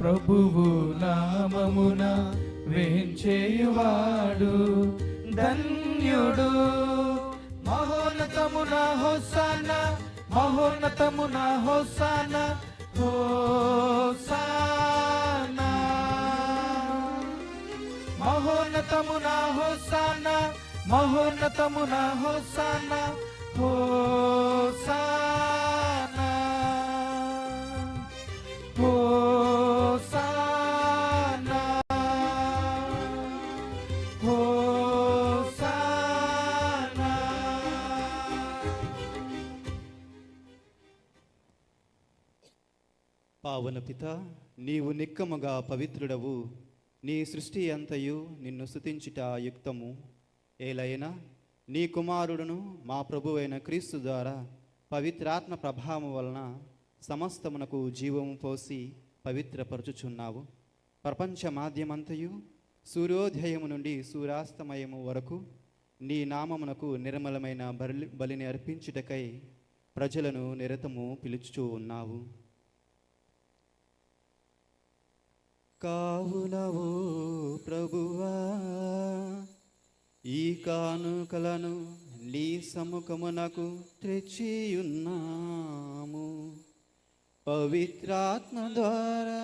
ప్రభువు నామమున వేంచేయువాడు ధన్యుడు. మహోన్నతమున హోసానా మహోన్నతమున హోసానా హోసానా. మహోన్నతమున హోసానా మహోన్నతమున హోసానా హోసానా హోసానా హోసానా. పావన పిత, నీవు నిక్కముగా పవిత్రుడవు. నీ సృష్టి అంతయు నిన్ను స్తుతించుట యుక్తము. ఏలైనా నీ కుమారుడును మా ప్రభువైన క్రీస్తు ద్వారా పవిత్రాత్మ ప్రభావం వలన సమస్తమునకు జీవము పోసి పవిత్రపరచుచున్నావు. ప్రపంచ మాధ్యమంతయు సూర్యోదయము నుండి సూర్యాస్తమయము వరకు నీ నామమునకు నిర్మలమైన బలిని అర్పించుటకై ప్రజలను నిరతము పిలుచుచూ ఉన్నావు. కావునవు ప్రభువా, ఈ కానుకలను నీ సముఖమునకు తెచ్చియున్నాము. పవిత్రాత్మ ద్వారా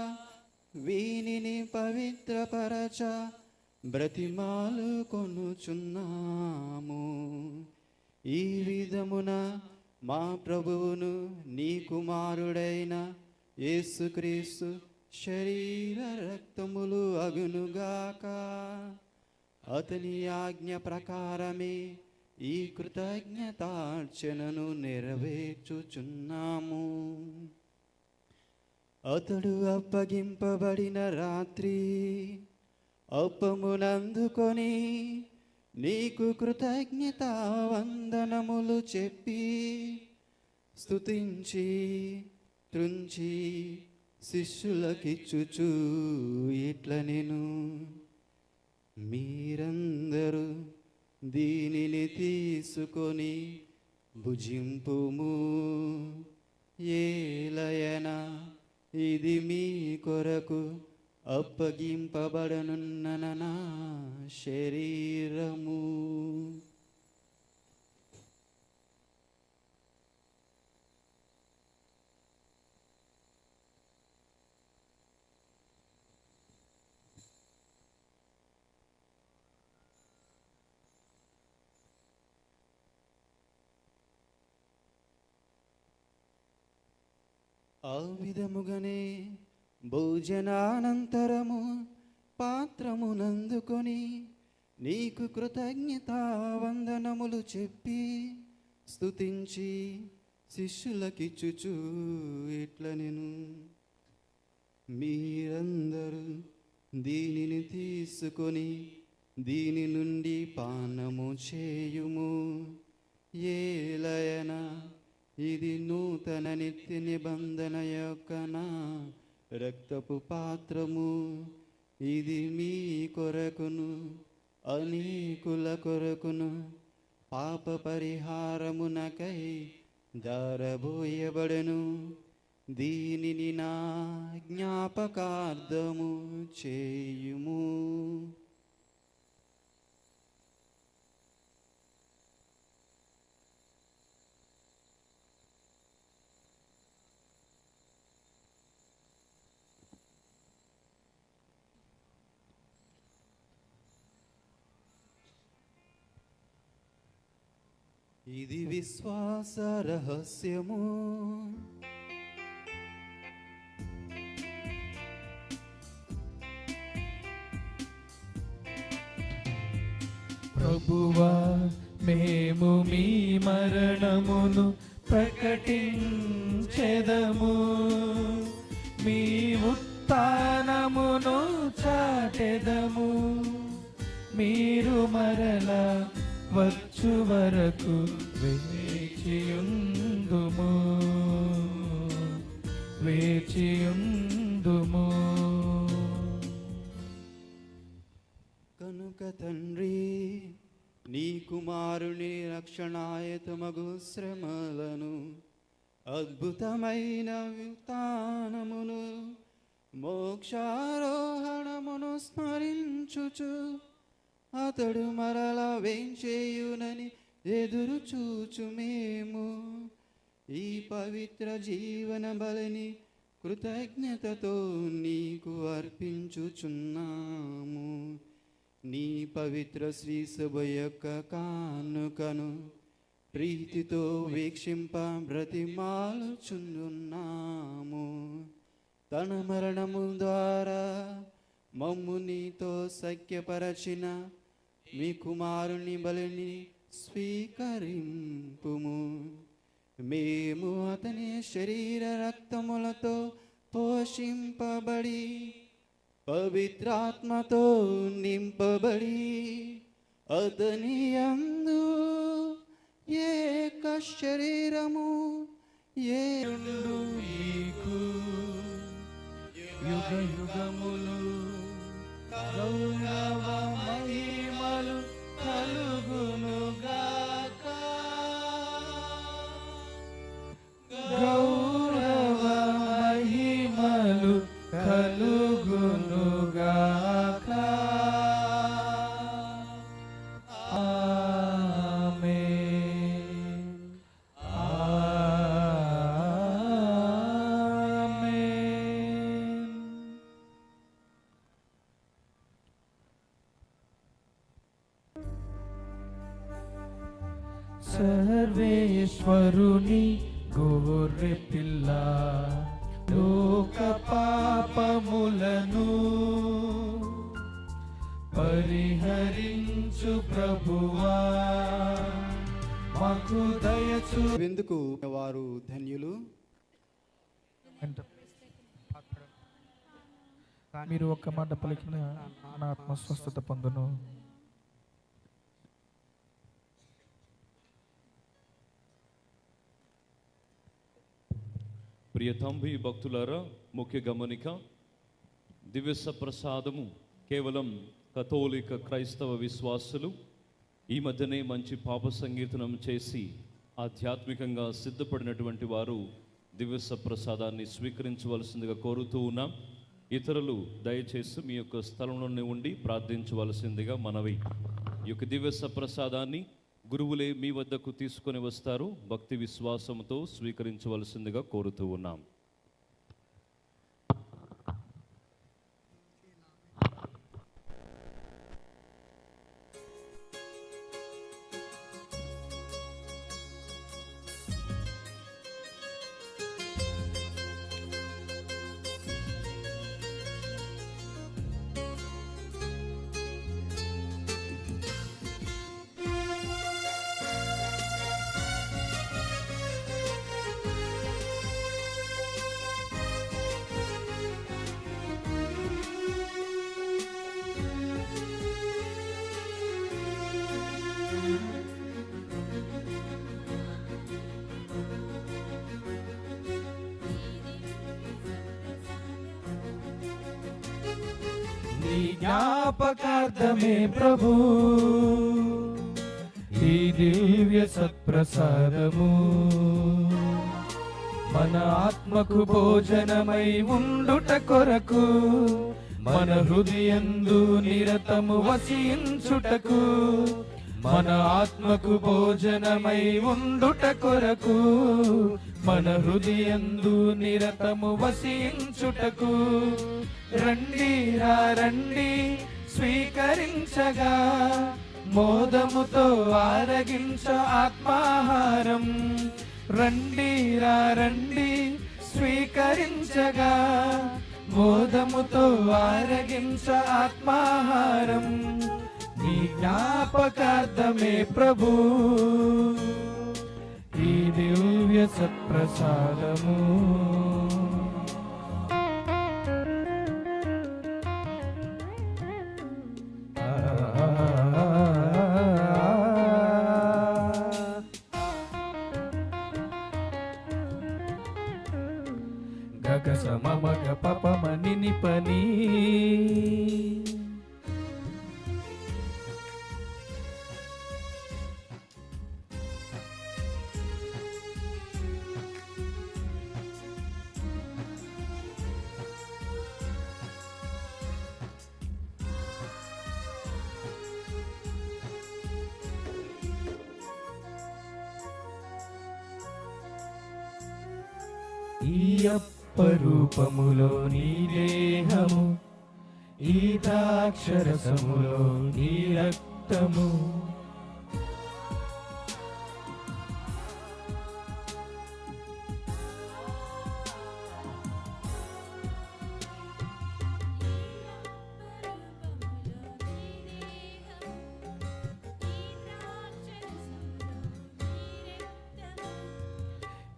వీనిని పవిత్రపరచ బ్రతిమాలు కొనుచున్నాము. ఈ విధమున మా ప్రభువును నీ కుమారుడైన యేసుక్రీస్తు శరీర రక్తములు అగునుగాక. అతని ఆజ్ఞ ప్రకారమే ఈ కృతజ్ఞతార్చనను నెరవేర్చుచున్నాము. అతడు అప్పగింపబడిన రాత్రి అప్పమునందుకొని నీకు కృతజ్ఞతా వందనములు చెప్పి స్తుతించి త్రుంచి శిష్యులకిచ్చుచు ఇట్లనెను. మీరందరూ దీనిని తీసుకొని భుజింపుము. ఏలయన ఇది మీ కొరకు అప్పగింపబడనున్న నా శరీరము. ఆ విధముగానే భోజనానంతరము పాత్రమునందుకొని నీకు కృతజ్ఞతా వందనములు చెప్పి స్తుతించి శిష్యులకిచ్చుచు ఇట్లనెను. మీరందరూ దీనిని తీసుకొని దీని నుండి పానము చేయుము. ఏలయన ఇది నూతన నిత్య నిబంధన యొక్క నా రక్తపు పాత్రము. ఇది మీ కొరకును అనేకుల కొరకును పాప పరిహారమునకై దారబోయబడెను. దీనిని నా జ్ఞాపకార్థము చేయుము. ఇది విశ్వాస రహస్యము. ప్రభువా మేము మీ మరణమును ప్రకటించెదము, మీ ఉత్థానమును చాటెదము. మీరు మరల వచ్చు వరకు వేచియుందుము, వేచియుందుము. కనుక తండ్రి, నీ కుమారుని రక్షణాయతమగు శ్రమలను, అద్భుతమైన ఉత్థానమును, మోక్షారోహణమును స్మరించుచు అతడు మరల వేంచేయునని ఎదురు చూచు మేము ఈ పవిత్ర జీవన బలిని కృతజ్ఞతతో నీకు అర్పించుచున్నాము. నీ పవిత్ర శ్రీ సభ యొక్క కానుకను ప్రీతితో వీక్షింప బ్రతిమాలుచున్నాము. తన మరణము ద్వారా మమ్ము నీతో సఖ్యపరచిన మీ కుమారుని బలిని స్వీకరింపుము. మేము అతని శరీర రక్తములతో పోషింపబడి పవిత్రాత్మతో నింపబడి అతని యందు ఏక శరీరము ఏయుండు మీకు యుగ యుగములు గౌరవ మహిమలు కలుగునుగాక. గౌరవ మహిమలు కలుగునుగాక. ఆమేన్, ఆమేన్. సర్వేశ్వరుని గొర్రె పిల్ల, లోక పాపములను పరిహరించు ప్రభువా, మాకు దయచూ. ఎందుకు వారు ధన్యులు. మీరు ఒక్క మాట పలికిన నా ఆత్మ స్వస్థత పొందును. ప్రియ తంబి భక్తులారా, ముఖ్య గమనిక, దివ్య సప్రసాదము కేవలం కథోలిక క్రైస్తవ విశ్వాసులు ఈ మధ్యనే మంచి పాప సంగీతనం చేసి ఆధ్యాత్మికంగా సిద్ధపడినటువంటి వారు దివ్య సప్రసాదాన్ని స్వీకరించవలసిందిగా కోరుతూ ఉన్నాం. ఇతరులు దయచేసి మీ యొక్క స్థలంలోనే ఉండి ప్రార్థించవలసిందిగా మనవి. ఈ యొక్క దివ్య సప్రసాదాన్ని గురువులే మీ వద్దకు తీసుకొని వస్తారు. భక్తి విశ్వాసంతో స్వీకరించవలసిందిగా కోరుతూ ఉన్నాం. నీ జ్ఞాపకార్థమే ప్రభు ఈ దివ్య సత్ప్రసాదము, మన ఆత్మకు భోజనమై ఉండుట కొరకు, మన హృదయందు నిరతము వసించుటకు, మన ఆత్మకు భోజనమై ఉండుట కొరకు, మన హృదయందు నిరతము వసించుటకు. రండి రండి స్వీకరించగా, మోదముతో ఆరగించ ఆత్మాహారం. రండి రండి స్వీకరించగా, మోదముతో ఆరగించ ఆత్మాహారం. నీ నీ జ్ఞాపకార్థమే ప్రభు ఈ దివ్య సత్ప్రసాదము. గగ సమమగ పపమని నిపని ఈ అప్పరూపములో నీ దేహము, ఈ ద్రాక్షరసములో నీ రక్తము,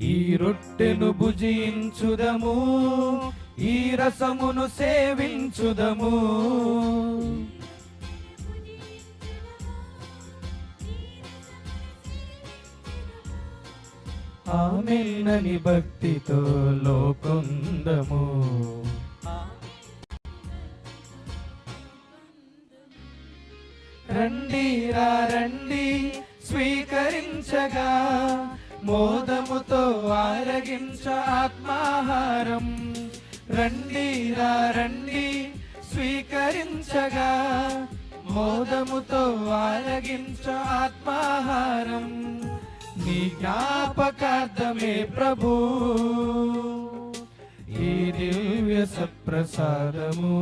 ఈ రొట్టెను భుజించుదము, ఈ రసమును సేవించుదము. ఆమేనని భక్తితో లోకొందము. రండి రా రండి స్వీకరించగా, మోదముతో ఆరగించ ఆత్మాహారం. రండి రా రండి స్వీకరించగా, మోదముతో ఆరగించ ఆత్మాహారం. నీ జ్ఞాపకార్థమే ప్రభు ఈ దివ్య సత్ప్రసాదము.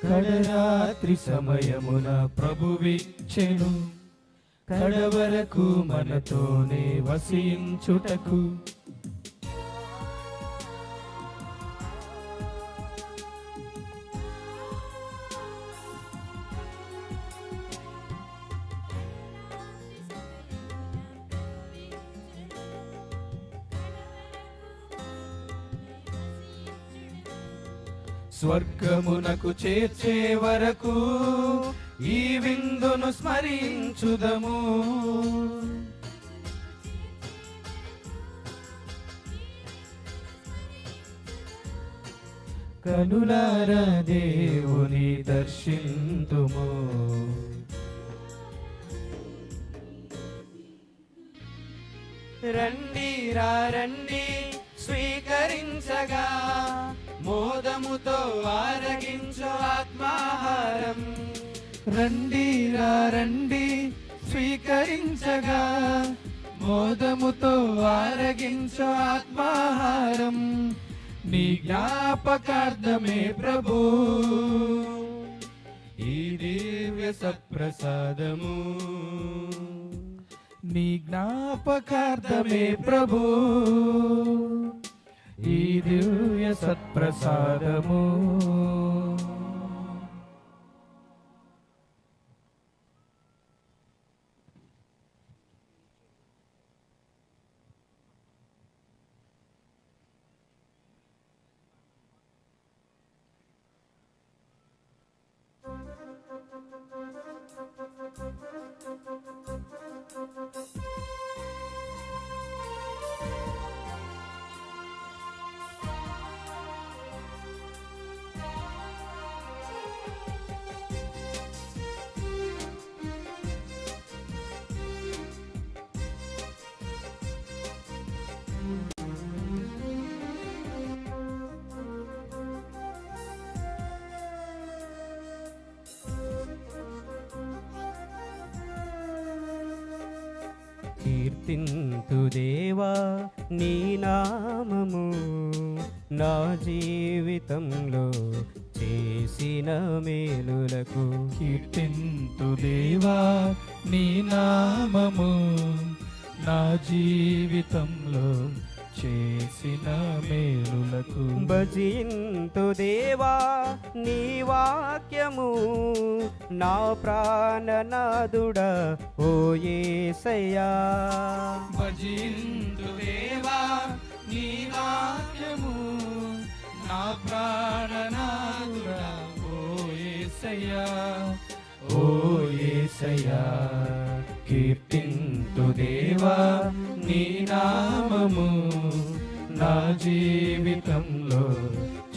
కడరాత్రి సమయమున ప్రభువిచ్చెను, కడవరకు మనతోనే వసించుటకు. స్వర్గమునకు చేర్చే వరకు ఈ విందును స్మరించుదము. కనులారా దేవుని దర్శింతుము. రండి రా రండి స్వీకరించగా, మోదముతో ఆరగించు ఆత్మాహారం. రండి రా రండి స్వీకరించగా, మోదముతో ఆరగించు ఆత్మాహారం. నీ జ్ఞాపకార్థమే ప్రభు ఈ దివ్య సత్ప్రసాదము. నీ జ్ఞాపకార్థమే ప్రభు ఈ దివ్య సత్ప్రసాదము. కీర్తింతు దేవా నీ నామము నా జీవితంలో చేసిన మేలులకు. కీర్తింతు దేవా నీ నామము నా జీవితంలో చేసిన మేలులకు. భజింతు దేవా నీ వాక్యము నా ప్రాణనాథుడా ఓ యేసయ్యా. భజింతు దేవా నీ వాక్యము నా ప్రాణనాథుడా ఓ యేసయ్యా, ఓ యేసయ్యా. కీర్తింతు దేవా నీ నామము నా జీవితంలో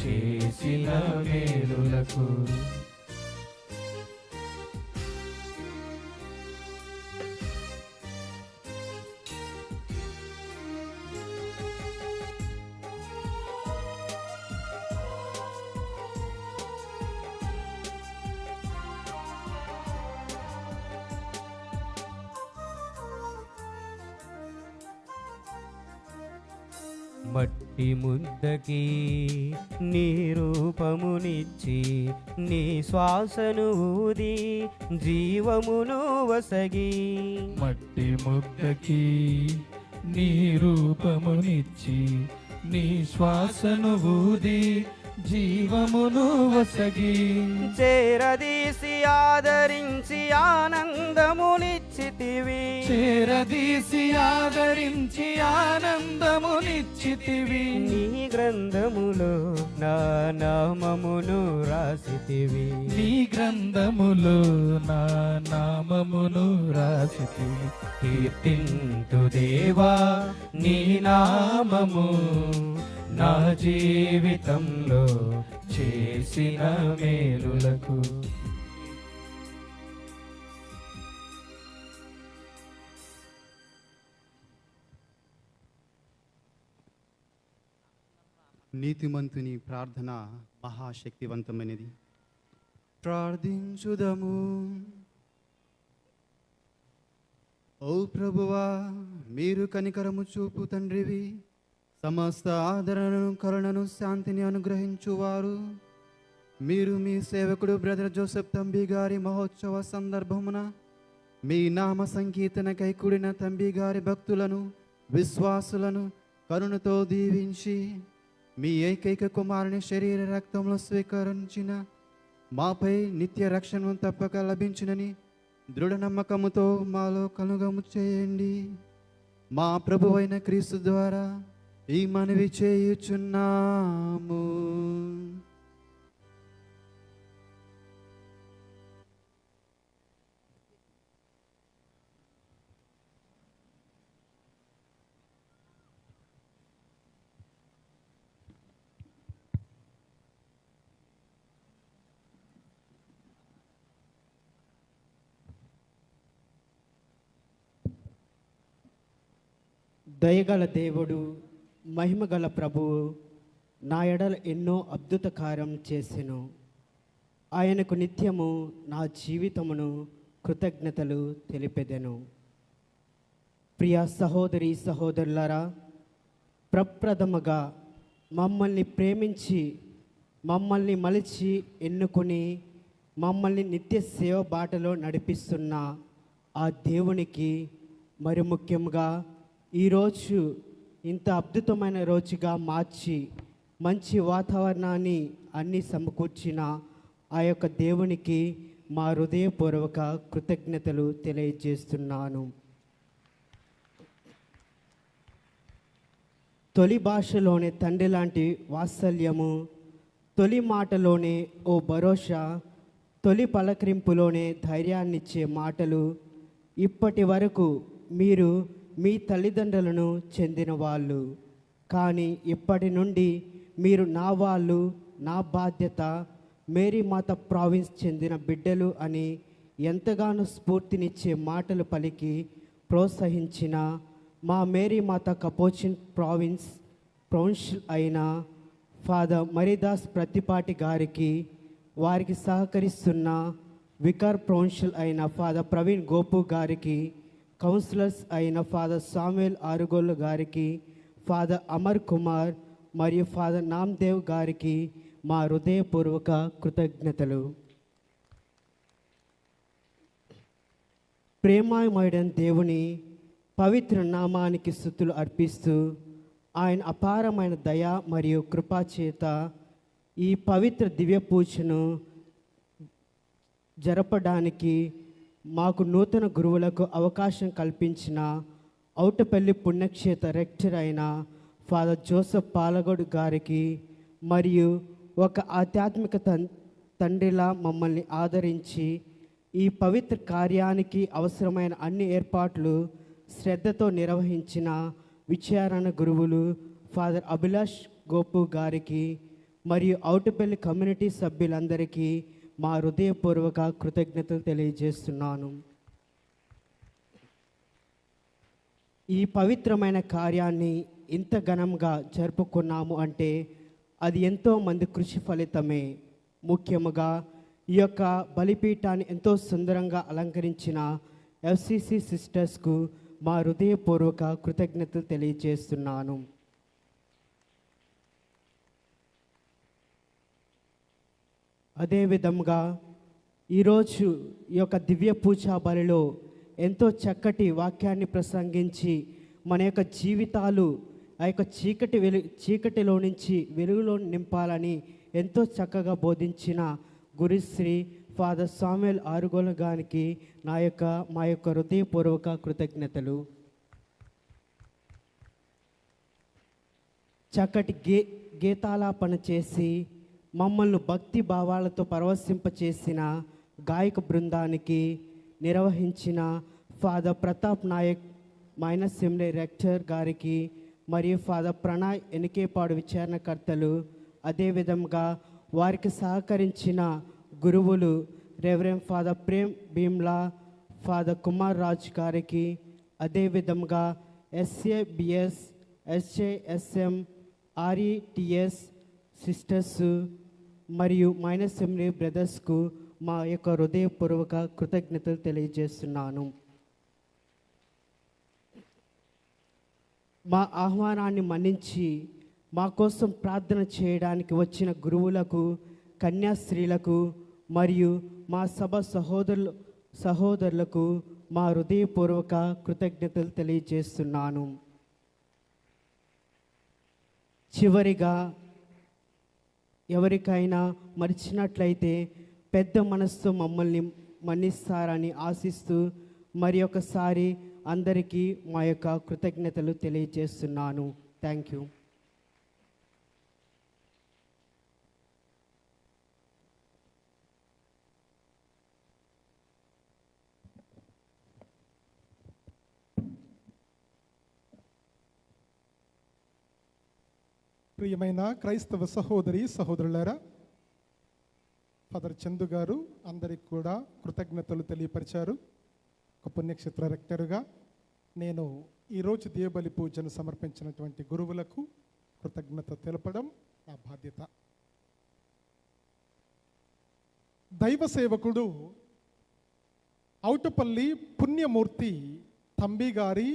చేసిన మేలులకు. మట్టి ముద్దకి నీ రూపమునిచ్చి నీ శ్వాసను ఊది జీవమును వసగి. మట్టి ముద్దకి నీ రూపమునిచ్చి నీ శ్వాసను ఊది జీవమును వసగి. చేరదీసి ఆదరించి ఆనందమునిచ్చితివి. చేరదీసి ఆదరించి ఆనందమునిచ్చితివి. నీ గ్రంథములో నా నామమును రాసితివి. నీ గ్రంథములో నా నామమును రాసితివి. కీర్తింతు దేవా నీ నామము నా జీవితంలో చేసిన మేలులకు. నీతిమంతుని ప్రార్థన మహాశక్తివంతమైనది. ప్రార్థించుదము. ఓ ప్రభువా, మీరు కనికరము చూపు తండ్రివి, సమస్త ఆదరణను కరుణను శాంతిని అనుగ్రహించువారు. మీరు మీ సేవకుడు బ్రదర్ జోసెఫ్ తంబి గారి మహోత్సవ సందర్భమున మీ నామ సంకీర్తనకై కూడిన తంబి గారి భక్తులను విశ్వాసులను కరుణతో దీవించి మీ ఏకైక కుమారుని శరీర రక్తంలో స్వీకరించిన మాపై నిత్య రక్షణను తప్పక లభించునని దృఢ నమ్మకముతో మాలో కనుగము చేయండి. మా ప్రభువైన క్రీస్తు ద్వారా ఈ మనవి చేయుచున్నాము. దయగల దేవుడు, మహిమగల ప్రభువు నా ఎడల ఎన్నో అద్భుత కార్యం చేసెను. ఆయనకు నిత్యము నా జీవితమును కృతజ్ఞతలు తెలిపెదెను. ప్రియ సహోదరి సహోదరులారా, ప్రప్రథమగా మమ్మల్ని ప్రేమించి మమ్మల్ని మలిచి ఎన్నుకొని మమ్మల్ని నిత్య సేవ బాటలో నడిపిస్తున్న ఆ దేవునికి, మరి ముఖ్యంగా ఈరోజు ఇంత అద్భుతమైన రోజుగా మార్చి మంచి వాతావరణాన్ని అన్నీ సమకూర్చిన ఆ యొక్క దేవునికి మా హృదయపూర్వక కృతజ్ఞతలు తెలియజేస్తున్నాను. తొలి భాషలోనే తండ్రి లాంటి వాత్సల్యము, తొలి మాటలోనే ఓ భరోసా, తొలి పలకరింపులోనే ధైర్యాన్నిచ్చే మాటలు. ఇప్పటి వరకు మీరు మీ తల్లిదండ్రులను చెందిన వాళ్ళు, కానీ ఇప్పటి నుండి మీరు నా వాళ్ళు, నా బాధ్యత, మేరీ మాత ప్రావిన్స్ చెందిన బిడ్డలు అని ఎంతగానో స్ఫూర్తినిచ్చే మాటలు పలికి ప్రోత్సహించిన మా మేరీ మాత కపోచిన్ ప్రావిన్స్ ప్రౌన్షిల్ అయిన ఫాదర్ మరిదాస్ ప్రతిపాటి గారికి, వారికి సహకరిస్తున్న వికార్ ప్రౌన్షిల్ అయిన ఫాదర్ ప్రవీణ్ గోపు గారికి, కౌన్సిలర్స్ అయిన ఫాదర్ సామ్యుయల్ ఆరుగోలు గారికి, ఫాదర్ అమర్ కుమార్ మరియు ఫాదర్ నామ్దేవ్ గారికి మా హృదయపూర్వక కృతజ్ఞతలు. ప్రేమామయుడైన దేవుని పవిత్ర నామానికి స్తుతులు అర్పిస్తూ ఆయన అపారమైన దయ మరియు కృపాచేత ఈ పవిత్ర దివ్య పూజను జరపడానికి మాకు నూతన గురువులకు అవకాశం కల్పించిన ఔటపల్లి పుణ్యక్షేత్ర రెక్టర్ అయిన ఫాదర్ జోసెఫ్ పాలగొడు గారికి మరియు ఒక ఆధ్యాత్మిక తండ్రిలా మమ్మల్ని ఆదరించి ఈ పవిత్ర కార్యానికి అవసరమైన అన్ని ఏర్పాట్లు శ్రద్ధతో నిర్వహించిన విచారణ గురువులు ఫాదర్ అభిలాష్ గోపు గారికి మరియు ఔటపల్లి కమ్యూనిటీ సభ్యులందరికీ మా హృదయపూర్వక కృతజ్ఞతలు తెలియజేస్తున్నాను. ఈ పవిత్రమైన కార్యాన్ని ఇంత ఘనంగా జరుపుకున్నాము అంటే అది ఎంతో మంది కృషి ఫలితమే. ముఖ్యముగా ఈ యొక్క బలిపీఠాన్ని ఎంతో సుందరంగా అలంకరించిన ఎఫ్సిసి సిస్టర్స్కు మా హృదయపూర్వక కృతజ్ఞతలు తెలియజేస్తున్నాను. అదేవిధంగా ఈరోజు ఈ యొక్క దివ్య పూజా బలిలో ఎంతో చక్కటి వాక్యాన్ని ప్రసంగించి మన యొక్క జీవితాలు ఆ యొక్క చీకటిలో నుంచి వెలుగులో నింపాలని ఎంతో చక్కగా బోధించిన గురుశ్రీ ఫాదర్ సామ్యుయల్ ఆరుగోల గారికి మా యొక్క హృదయపూర్వక కృతజ్ఞతలు. చక్కటి గీతాలాపన చేసి మమ్మల్ని భక్తి భావాలతో పరవశింపచేసిన గాయక బృందానికి, నిర్వహించిన father Pratap Nayak minor seminary rector గారికి మరియు ఫాదర్ ప్రణయ్ ఎనికేపాడు విచారణకర్తలు, అదేవిధంగా వారికి సహకరించిన గురువులు reverend father Prem Bhimla, father Kumar Raj గారికి, అదేవిధంగా ఎస్ఏబిఎస్, ఎస్ఏఎస్ఎం, ఆర్ఈటిఎస్ సిస్టర్స్ మరియు మైనస్ సెమినరీ బ్రదర్స్కు మా యొక్క హృదయపూర్వక కృతజ్ఞతలు తెలియజేస్తున్నాను. మా ఆహ్వానాన్ని మన్నించి మా కోసం ప్రార్థన చేయడానికి వచ్చిన గురువులకు, కన్యాస్త్రీలకు మరియు మా సభ సహోదరులకు మా హృదయపూర్వక కృతజ్ఞతలు తెలియజేస్తున్నాను. చివరిగా ఎవరికైనా మరిచినట్లయితే పెద్ద మనస్సు మమ్మల్ని మన్నిస్తారని ఆశిస్తూ మరి ఒకసారి అందరికీ మా యొక్క కృతజ్ఞతలు తెలియజేస్తున్నాను. Thank you. ప్రియమైన క్రైస్తవ సహోదరి సహోదరులారా, ఫాదర్ చందు గారు అందరికి కూడా కృతజ్ఞతలు తెలియపరిచారు. ఒక పుణ్యక్షేత్ర రెక్టరుగా నేను ఈరోజు దేవబలి పూజను సమర్పించినటువంటి గురువులకు కృతజ్ఞత తెలపడం నా బాధ్యత. దైవ సేవకుడు ఔటపల్లి పుణ్యమూర్తి తంబి గారి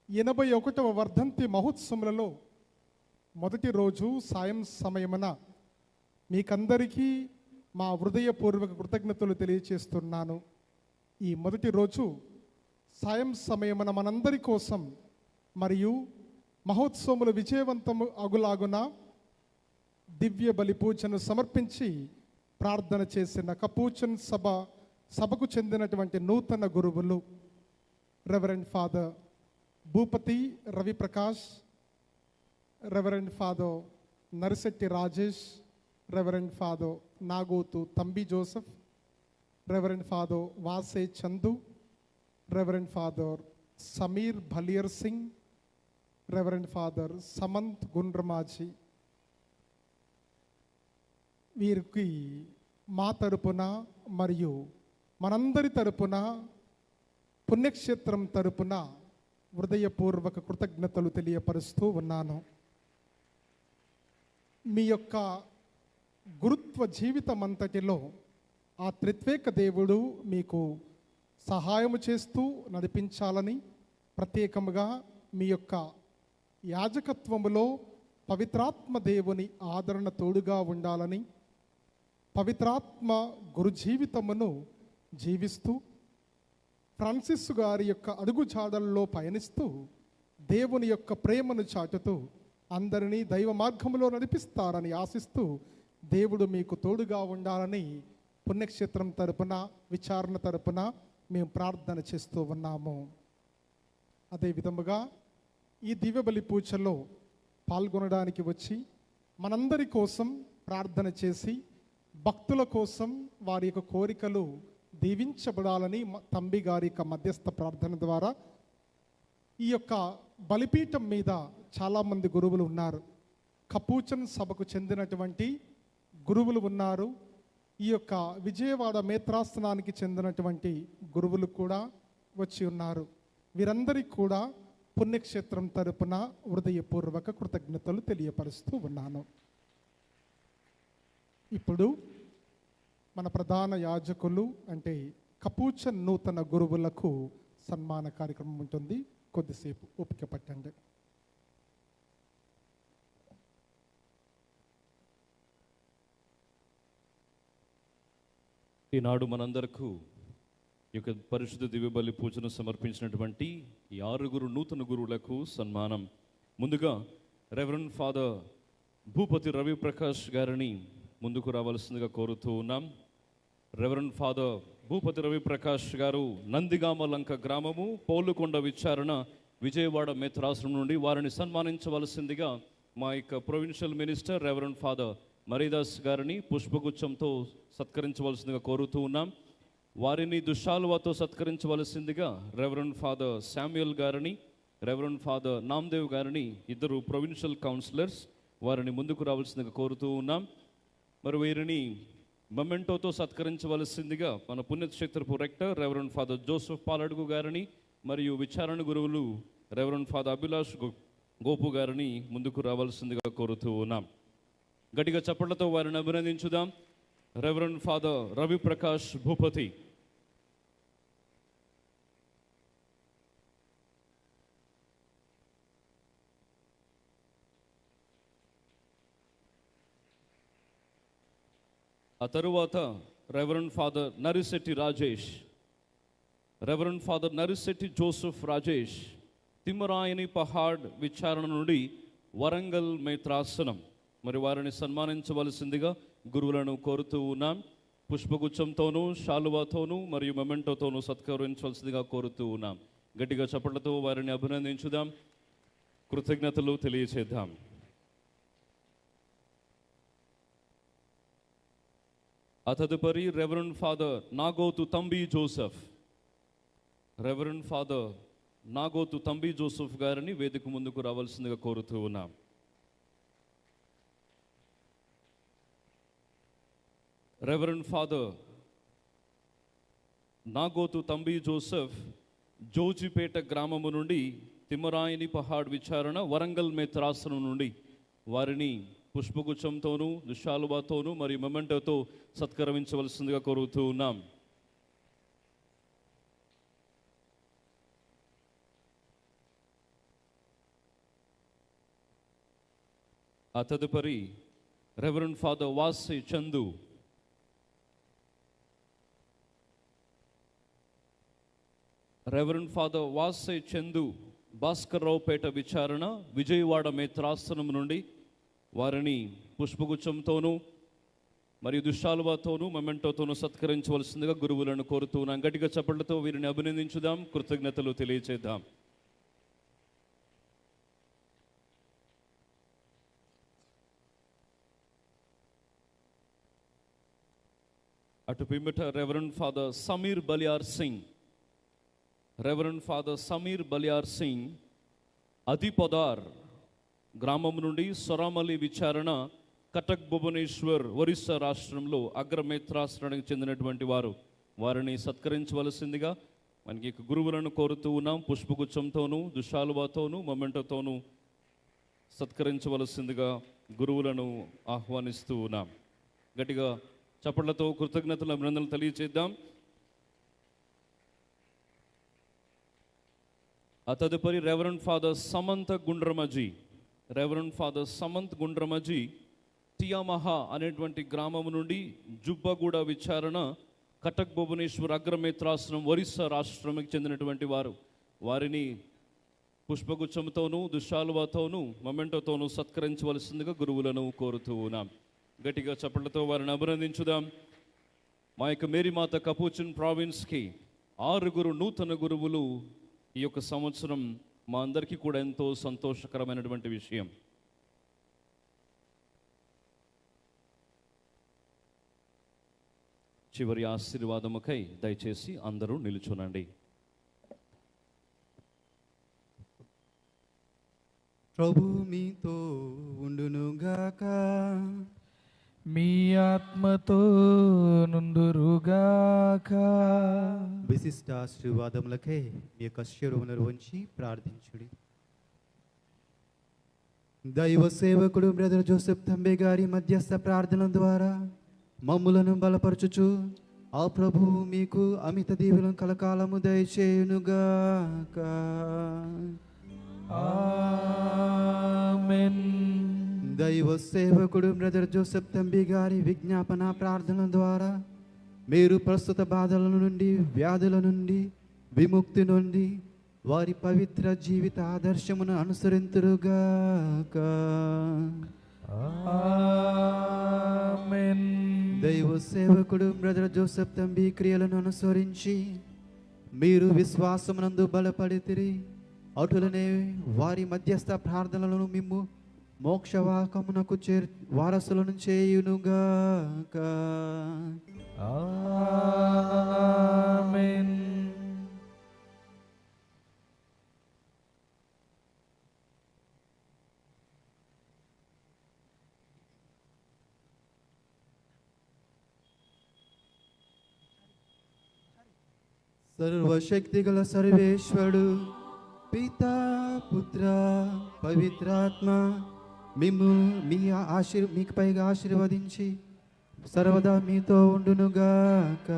81వ వర్ధంతి మహోత్సవములలో మొదటి రోజు సాయం సమయమున మీకందరికీ మా హృదయపూర్వక కృతజ్ఞతలు తెలియచేస్తున్నాను. ఈ మొదటి రోజు సాయం సమయమున మనందరి కోసం మరియు మహోత్సవములు విజయవంతము అగులాగున దివ్య బలి పూజను సమర్పించి ప్రార్థన చేసిన కపూచన్ సభకు చెందినటువంటి నూతన గురువులు reverend father Bhupathi Raviprakash, reverend father Narisetti Rajesh, reverend father Nagothu Thambi Joseph, reverend father Vase Chandu, reverend father Sameer Baliyar Singh, reverend father Samanth Gundramaji, వీరికి మా తరపున మరియు మనందరి తరపున పుణ్యక్షేత్రం తరపున హృదయపూర్వక కృతజ్ఞతలు తెలియపరుస్తూ ఉన్నాను. మీ యొక్క గురుత్వ జీవితం అంతటిలో ఆ త్రిత్వేక దేవుడు మీకు సహాయము చేస్తూ నడిపించాలని, ప్రత్యేకముగా మీ యొక్క యాజకత్వములో పవిత్రాత్మ దేవుని ఆదరణ తోడుగా ఉండాలని, పవిత్రాత్మ గురు జీవితమును జీవిస్తూ ఫ్రాన్సిస్ గారి యొక్క అడుగుజాడల్లో పయనిస్తూ దేవుని యొక్క ప్రేమను చాటుతూ అందరినీ దైవ మార్గంలో నడిపిస్తారని ఆశిస్తూ దేవుడు మీకు తోడుగా ఉండాలని పుణ్యక్షేత్రం తరపున, విచారణ తరపున మేము ప్రార్థన చేస్తూ ఉన్నాము. అదే విధముగా ఈ దివ్యబలి పూజలో పాల్గొనడానికి వచ్చి మనందరి కోసం ప్రార్థన చేసి భక్తుల కోసం వారి యొక్క కోరికలు దీవించబడాలని తంబి గారి యొక్క మధ్యస్థ ప్రార్థన ద్వారా ఈ యొక్క బలిపీఠం మీద చాలామంది గురువులు ఉన్నారు. కపూచన్ సభకు చెందినటువంటి గురువులు ఉన్నారు. ఈ యొక్క విజయవాడ మేత్రాసనానికి చెందినటువంటి గురువులు కూడా వచ్చి ఉన్నారు. వీరందరికీ కూడా పుణ్యక్షేత్రం తరపున హృదయపూర్వక కృతజ్ఞతలు తెలియపరుస్తూ ఉన్నాను. ఇప్పుడు మన ప్రధాన యాజకులు అంటే కపూచన్ నూతన గురువులకు సన్మాన కార్యక్రమం ఉంటుంది. కొద్దిసేపు ఓపిక పట్టండి. ఈనాడు మనందరకు ఈ యొక్క పరిశుద్ధ దివ్యబలి పూజను సమర్పించినటువంటి ఈ 6 నూతన గురువులకు సన్మానం. ముందుగా రెవరెండ్ ఫాదర్ భూపతి రవి ప్రకాష్ గారిని ముందుకు రావాల్సిందిగా కోరుతూ ఉన్నాం. రెవరెండ్ ఫాదర్ భూపతి రవి ప్రకాష్ గారు నందిగామ లంక గ్రామము, పౌలుకొండ విచారణ, విజయవాడ మేత్రాసనం నుండి వారిని సన్మానించవలసిందిగా మా యొక్క provincial minister reverend father Maridas గారిని పుష్పగుచ్చంతో సత్కరించవలసిందిగా కోరుతూ ఉన్నాం. వారిని దుశాలువాతో సత్కరించవలసిందిగా రెవరెండ్ ఫాదర్ శామ్యుయల్ గారిని, రెవరెండ్ ఫాదర్ నామ్దేవ్ గారిని, 2 ప్రొవిన్షియల్ కౌన్సిలర్స్, వారిని ముందుకు రావాల్సిందిగా కోరుతూ ఉన్నాం. మరి వీరిని మొమెంటోతో సత్కరించవలసిందిగా మన పుణ్యక్షేత్రపు rector reverend father Joseph Paladugu గారిని మరియు విచారణ గురువులు రెవరెండ్ ఫాదర్ అభిలాష్ గోపు గారిని ముందుకు రావాల్సిందిగా కోరుతూ ఉన్నాం. గట్టిగా చప్పట్లతో వారిని అభినందించుదాం. Reverend father Ravi Prakash Bhupathi. ఆ తరువాత reverend father Narisetti Rajesh, reverend father Narisetti Joseph Rajesh, Timmarayani Pahad విచారణ నుండి వరంగల్ మేత్రాసనం. మరి వారిని సన్మానించవలసిందిగా గురువులను కోరుతూ ఉన్నాం. పుష్పగుచ్చంతోనూ, శాలువాతోనూ మరియు మొమెంటోతోనూ సత్కరించవలసిందిగా కోరుతూ ఉన్నాం. గట్టిగా చప్పట్లతో వారిని అభినందించుదాం, కృతజ్ఞతలు తెలియచేద్దాం. ఆ తదుపరి reverend father Nagothu Thambi Joseph, reverend father Nagothu Thambi Joseph గారిని వేదిక ముందుకు రావాల్సిందిగా కోరుతూ ఉన్నాం. Reverend father Nagothu Thambi Joseph Jojipeta గ్రామము నుండి తిమ్మరాయని పహాడ్ విచారణ, వరంగల్ మేత్రాసనం నుండి వారిని పుష్పగుచ్చంతోనూ, దుశాలువాతోనూ మరియు మొమెంటోతో సత్కరించవలసిందిగా కోరుతూ ఉన్నాం. ఆ తదుపరి reverend father Vasi Chandu, reverend father Vase Chandu భాస్కర్రావుపేట విచారణ, విజయవాడ మేత్రాసనం నుండి వారిని పుష్పగుచ్చంతోనూ మరియు దుశాలువాతోనూ మొమెంటోతోనూ సత్కరించవలసిందిగా గురువులను కోరుతున్నాం. గట్టిగా చప్పట్లతో వీరిని అభినందించుదాం, కృతజ్ఞతలు తెలియచేద్దాం. అటు పిమ్మట reverend father Sameer Baliyar Singh, reverend father Sameer Baliyar Singh Adipadar గ్రామం నుండి సొరామలి విచారణ, కటక్ భువనేశ్వర్ ఒరిస్సా రాష్ట్రంలో అగ్రమేత్రాశ్రమానికి చెందినటువంటి వారు. వారిని సత్కరించవలసిందిగా మనకి గురువులను కోరుతూ ఉన్నాం. పుష్పగుచ్చంతోనూ, దుశాలువాతోనూ, మొమెంటోతోనూ సత్కరించవలసిందిగా గురువులను ఆహ్వానిస్తూ ఉన్నాం. గట్టిగా చప్పట్లతో కృతజ్ఞతలు, అభినందనలు తెలియచేద్దాం. ఆ తదుపరి రెవరెండ్ ఫాదర్ సమంత్ గుండ్రమజీ టియామహా అనేటువంటి గ్రామం నుండి జుబ్బగూడ విచారణ కటక్ భువనేశ్వర్ అగ్రమిత్రాశ్రమం ఒరిస్సా రాష్ట్రానికి చెందినటువంటి వారిని పుష్పగుచ్చంతోనూ దుశాలువాతోనూ మొమెంటోతోనూ సత్కరించవలసిందిగా గురువులను కోరుతూ ఉన్నాం. గట్టిగా చప్పట్లతో వారిని అభినందించుదాం. మా యొక్క మేరీమాత కపూచిన్ ప్రావిన్స్కి 6 నూతన గురువులు ఈ యొక్క సంవత్సరం మా అందరికీ కూడా ఎంతో సంతోషకరమైనటువంటి విషయం. చివరి ఆశీర్వాదముకై దయచేసి అందరూ నిలుచునండి. ప్రభు మీతో ఉండునుగాక, మీ ఆత్మతో నుందురుగాక. విశిష్ట ఆశీర్వాదములకై మీ యొక్క శిరములను వంచి ప్రార్థించుడి. దైవ సేవకుడు బ్రదర్ జోసెఫ్ తంబే గారి మధ్యస్థ ప్రార్థన ద్వారా మమ్ములను బలపరచుచు ఆ ప్రభు మీకు అమిత దీవులను కలకాలము దయచేయునుగాక. ఆమేన్. దైవ సేవకుడు బ్రదర్ జోసెఫ్ తంబి గారి విజ్ఞాపన ప్రార్థన ద్వారా మీరు ప్రస్తుత బాధల నుండి, వ్యాధుల నుండి, విముక్తి నుండి వారి పవిత్ర జీవిత ఆదర్శమును అనుసరింతురుగాక. ఆమేన్. దైవ సేవకుడు బ్రదర్ జోసెఫ్ తంబి క్రియలను అనుసరించి మీరు విశ్వాసమునందు బలపడితిరి. అటులనే వారి మధ్యస్థ ప్రార్థనలను మిమ్ము మోక్షవాకమునకు వారసులను చేయునుగాక. ఆమేన్. సర్వశక్తి గల సర్వేశ్వరుడు పితా, పుత్ర, పవిత్రాత్మ మీకు పైగా ఆశీర్వదించి సర్వదా మీతో ఉండునుగాక.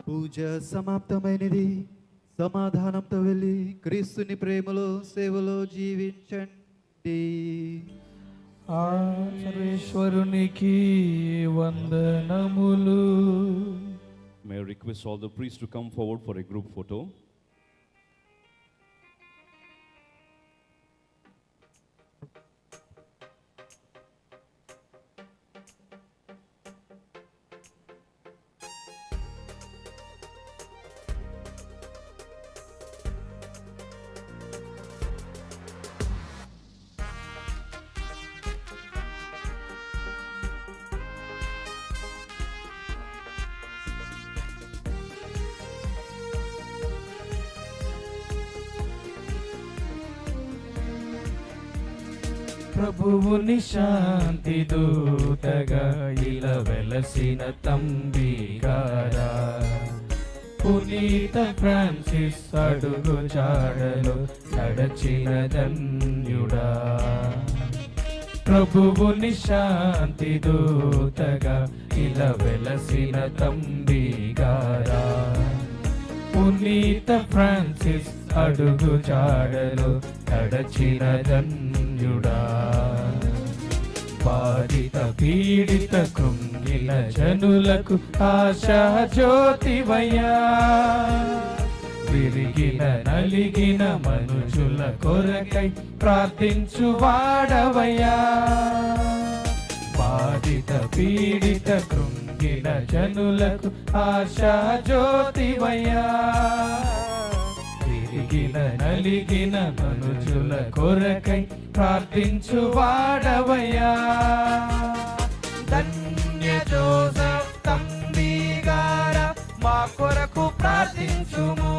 పూజ సమాప్తమైనది. సమాధానంతో వెళ్ళి క్రీస్తుని ప్రేమలో సేవలో జీవించండి. సర్వేశ్వరునికి వందనములు. May I request all the priests to come forward for a group photo. ప్రభువుని శాంతి దూతగా ఇలా వెలసిన తంబిగారా, పునీత ఫ్రాన్సిస్ అడుగు జాడలో నడచిన ధన్యుడా. ప్రభువుని శాంతి దూతగా ఇలా వెలసిన తంబిగారా, పునీత ఫ్రాన్సిస్ అడుగు జాడలో నడచిన ధన్యుడా. బాధిత పీడిత కృంగిల జనులకు ఆశా జ్యోతివయ్యా, విరిగిన నలిగిన మనుషుల కొరకై ప్రార్థించు వాడవయ్యా. బాధిత పీడిత కృంగిన జనులకు ఆశా జ్యోతివయ్యా, విరిగిన నలిగిన మనుషుల కొరకై ప్రార్థించు వాడవయ్యా. ధన్య జోసెఫ్ తంబిగారా, మా కొరకు ప్రార్థించుము.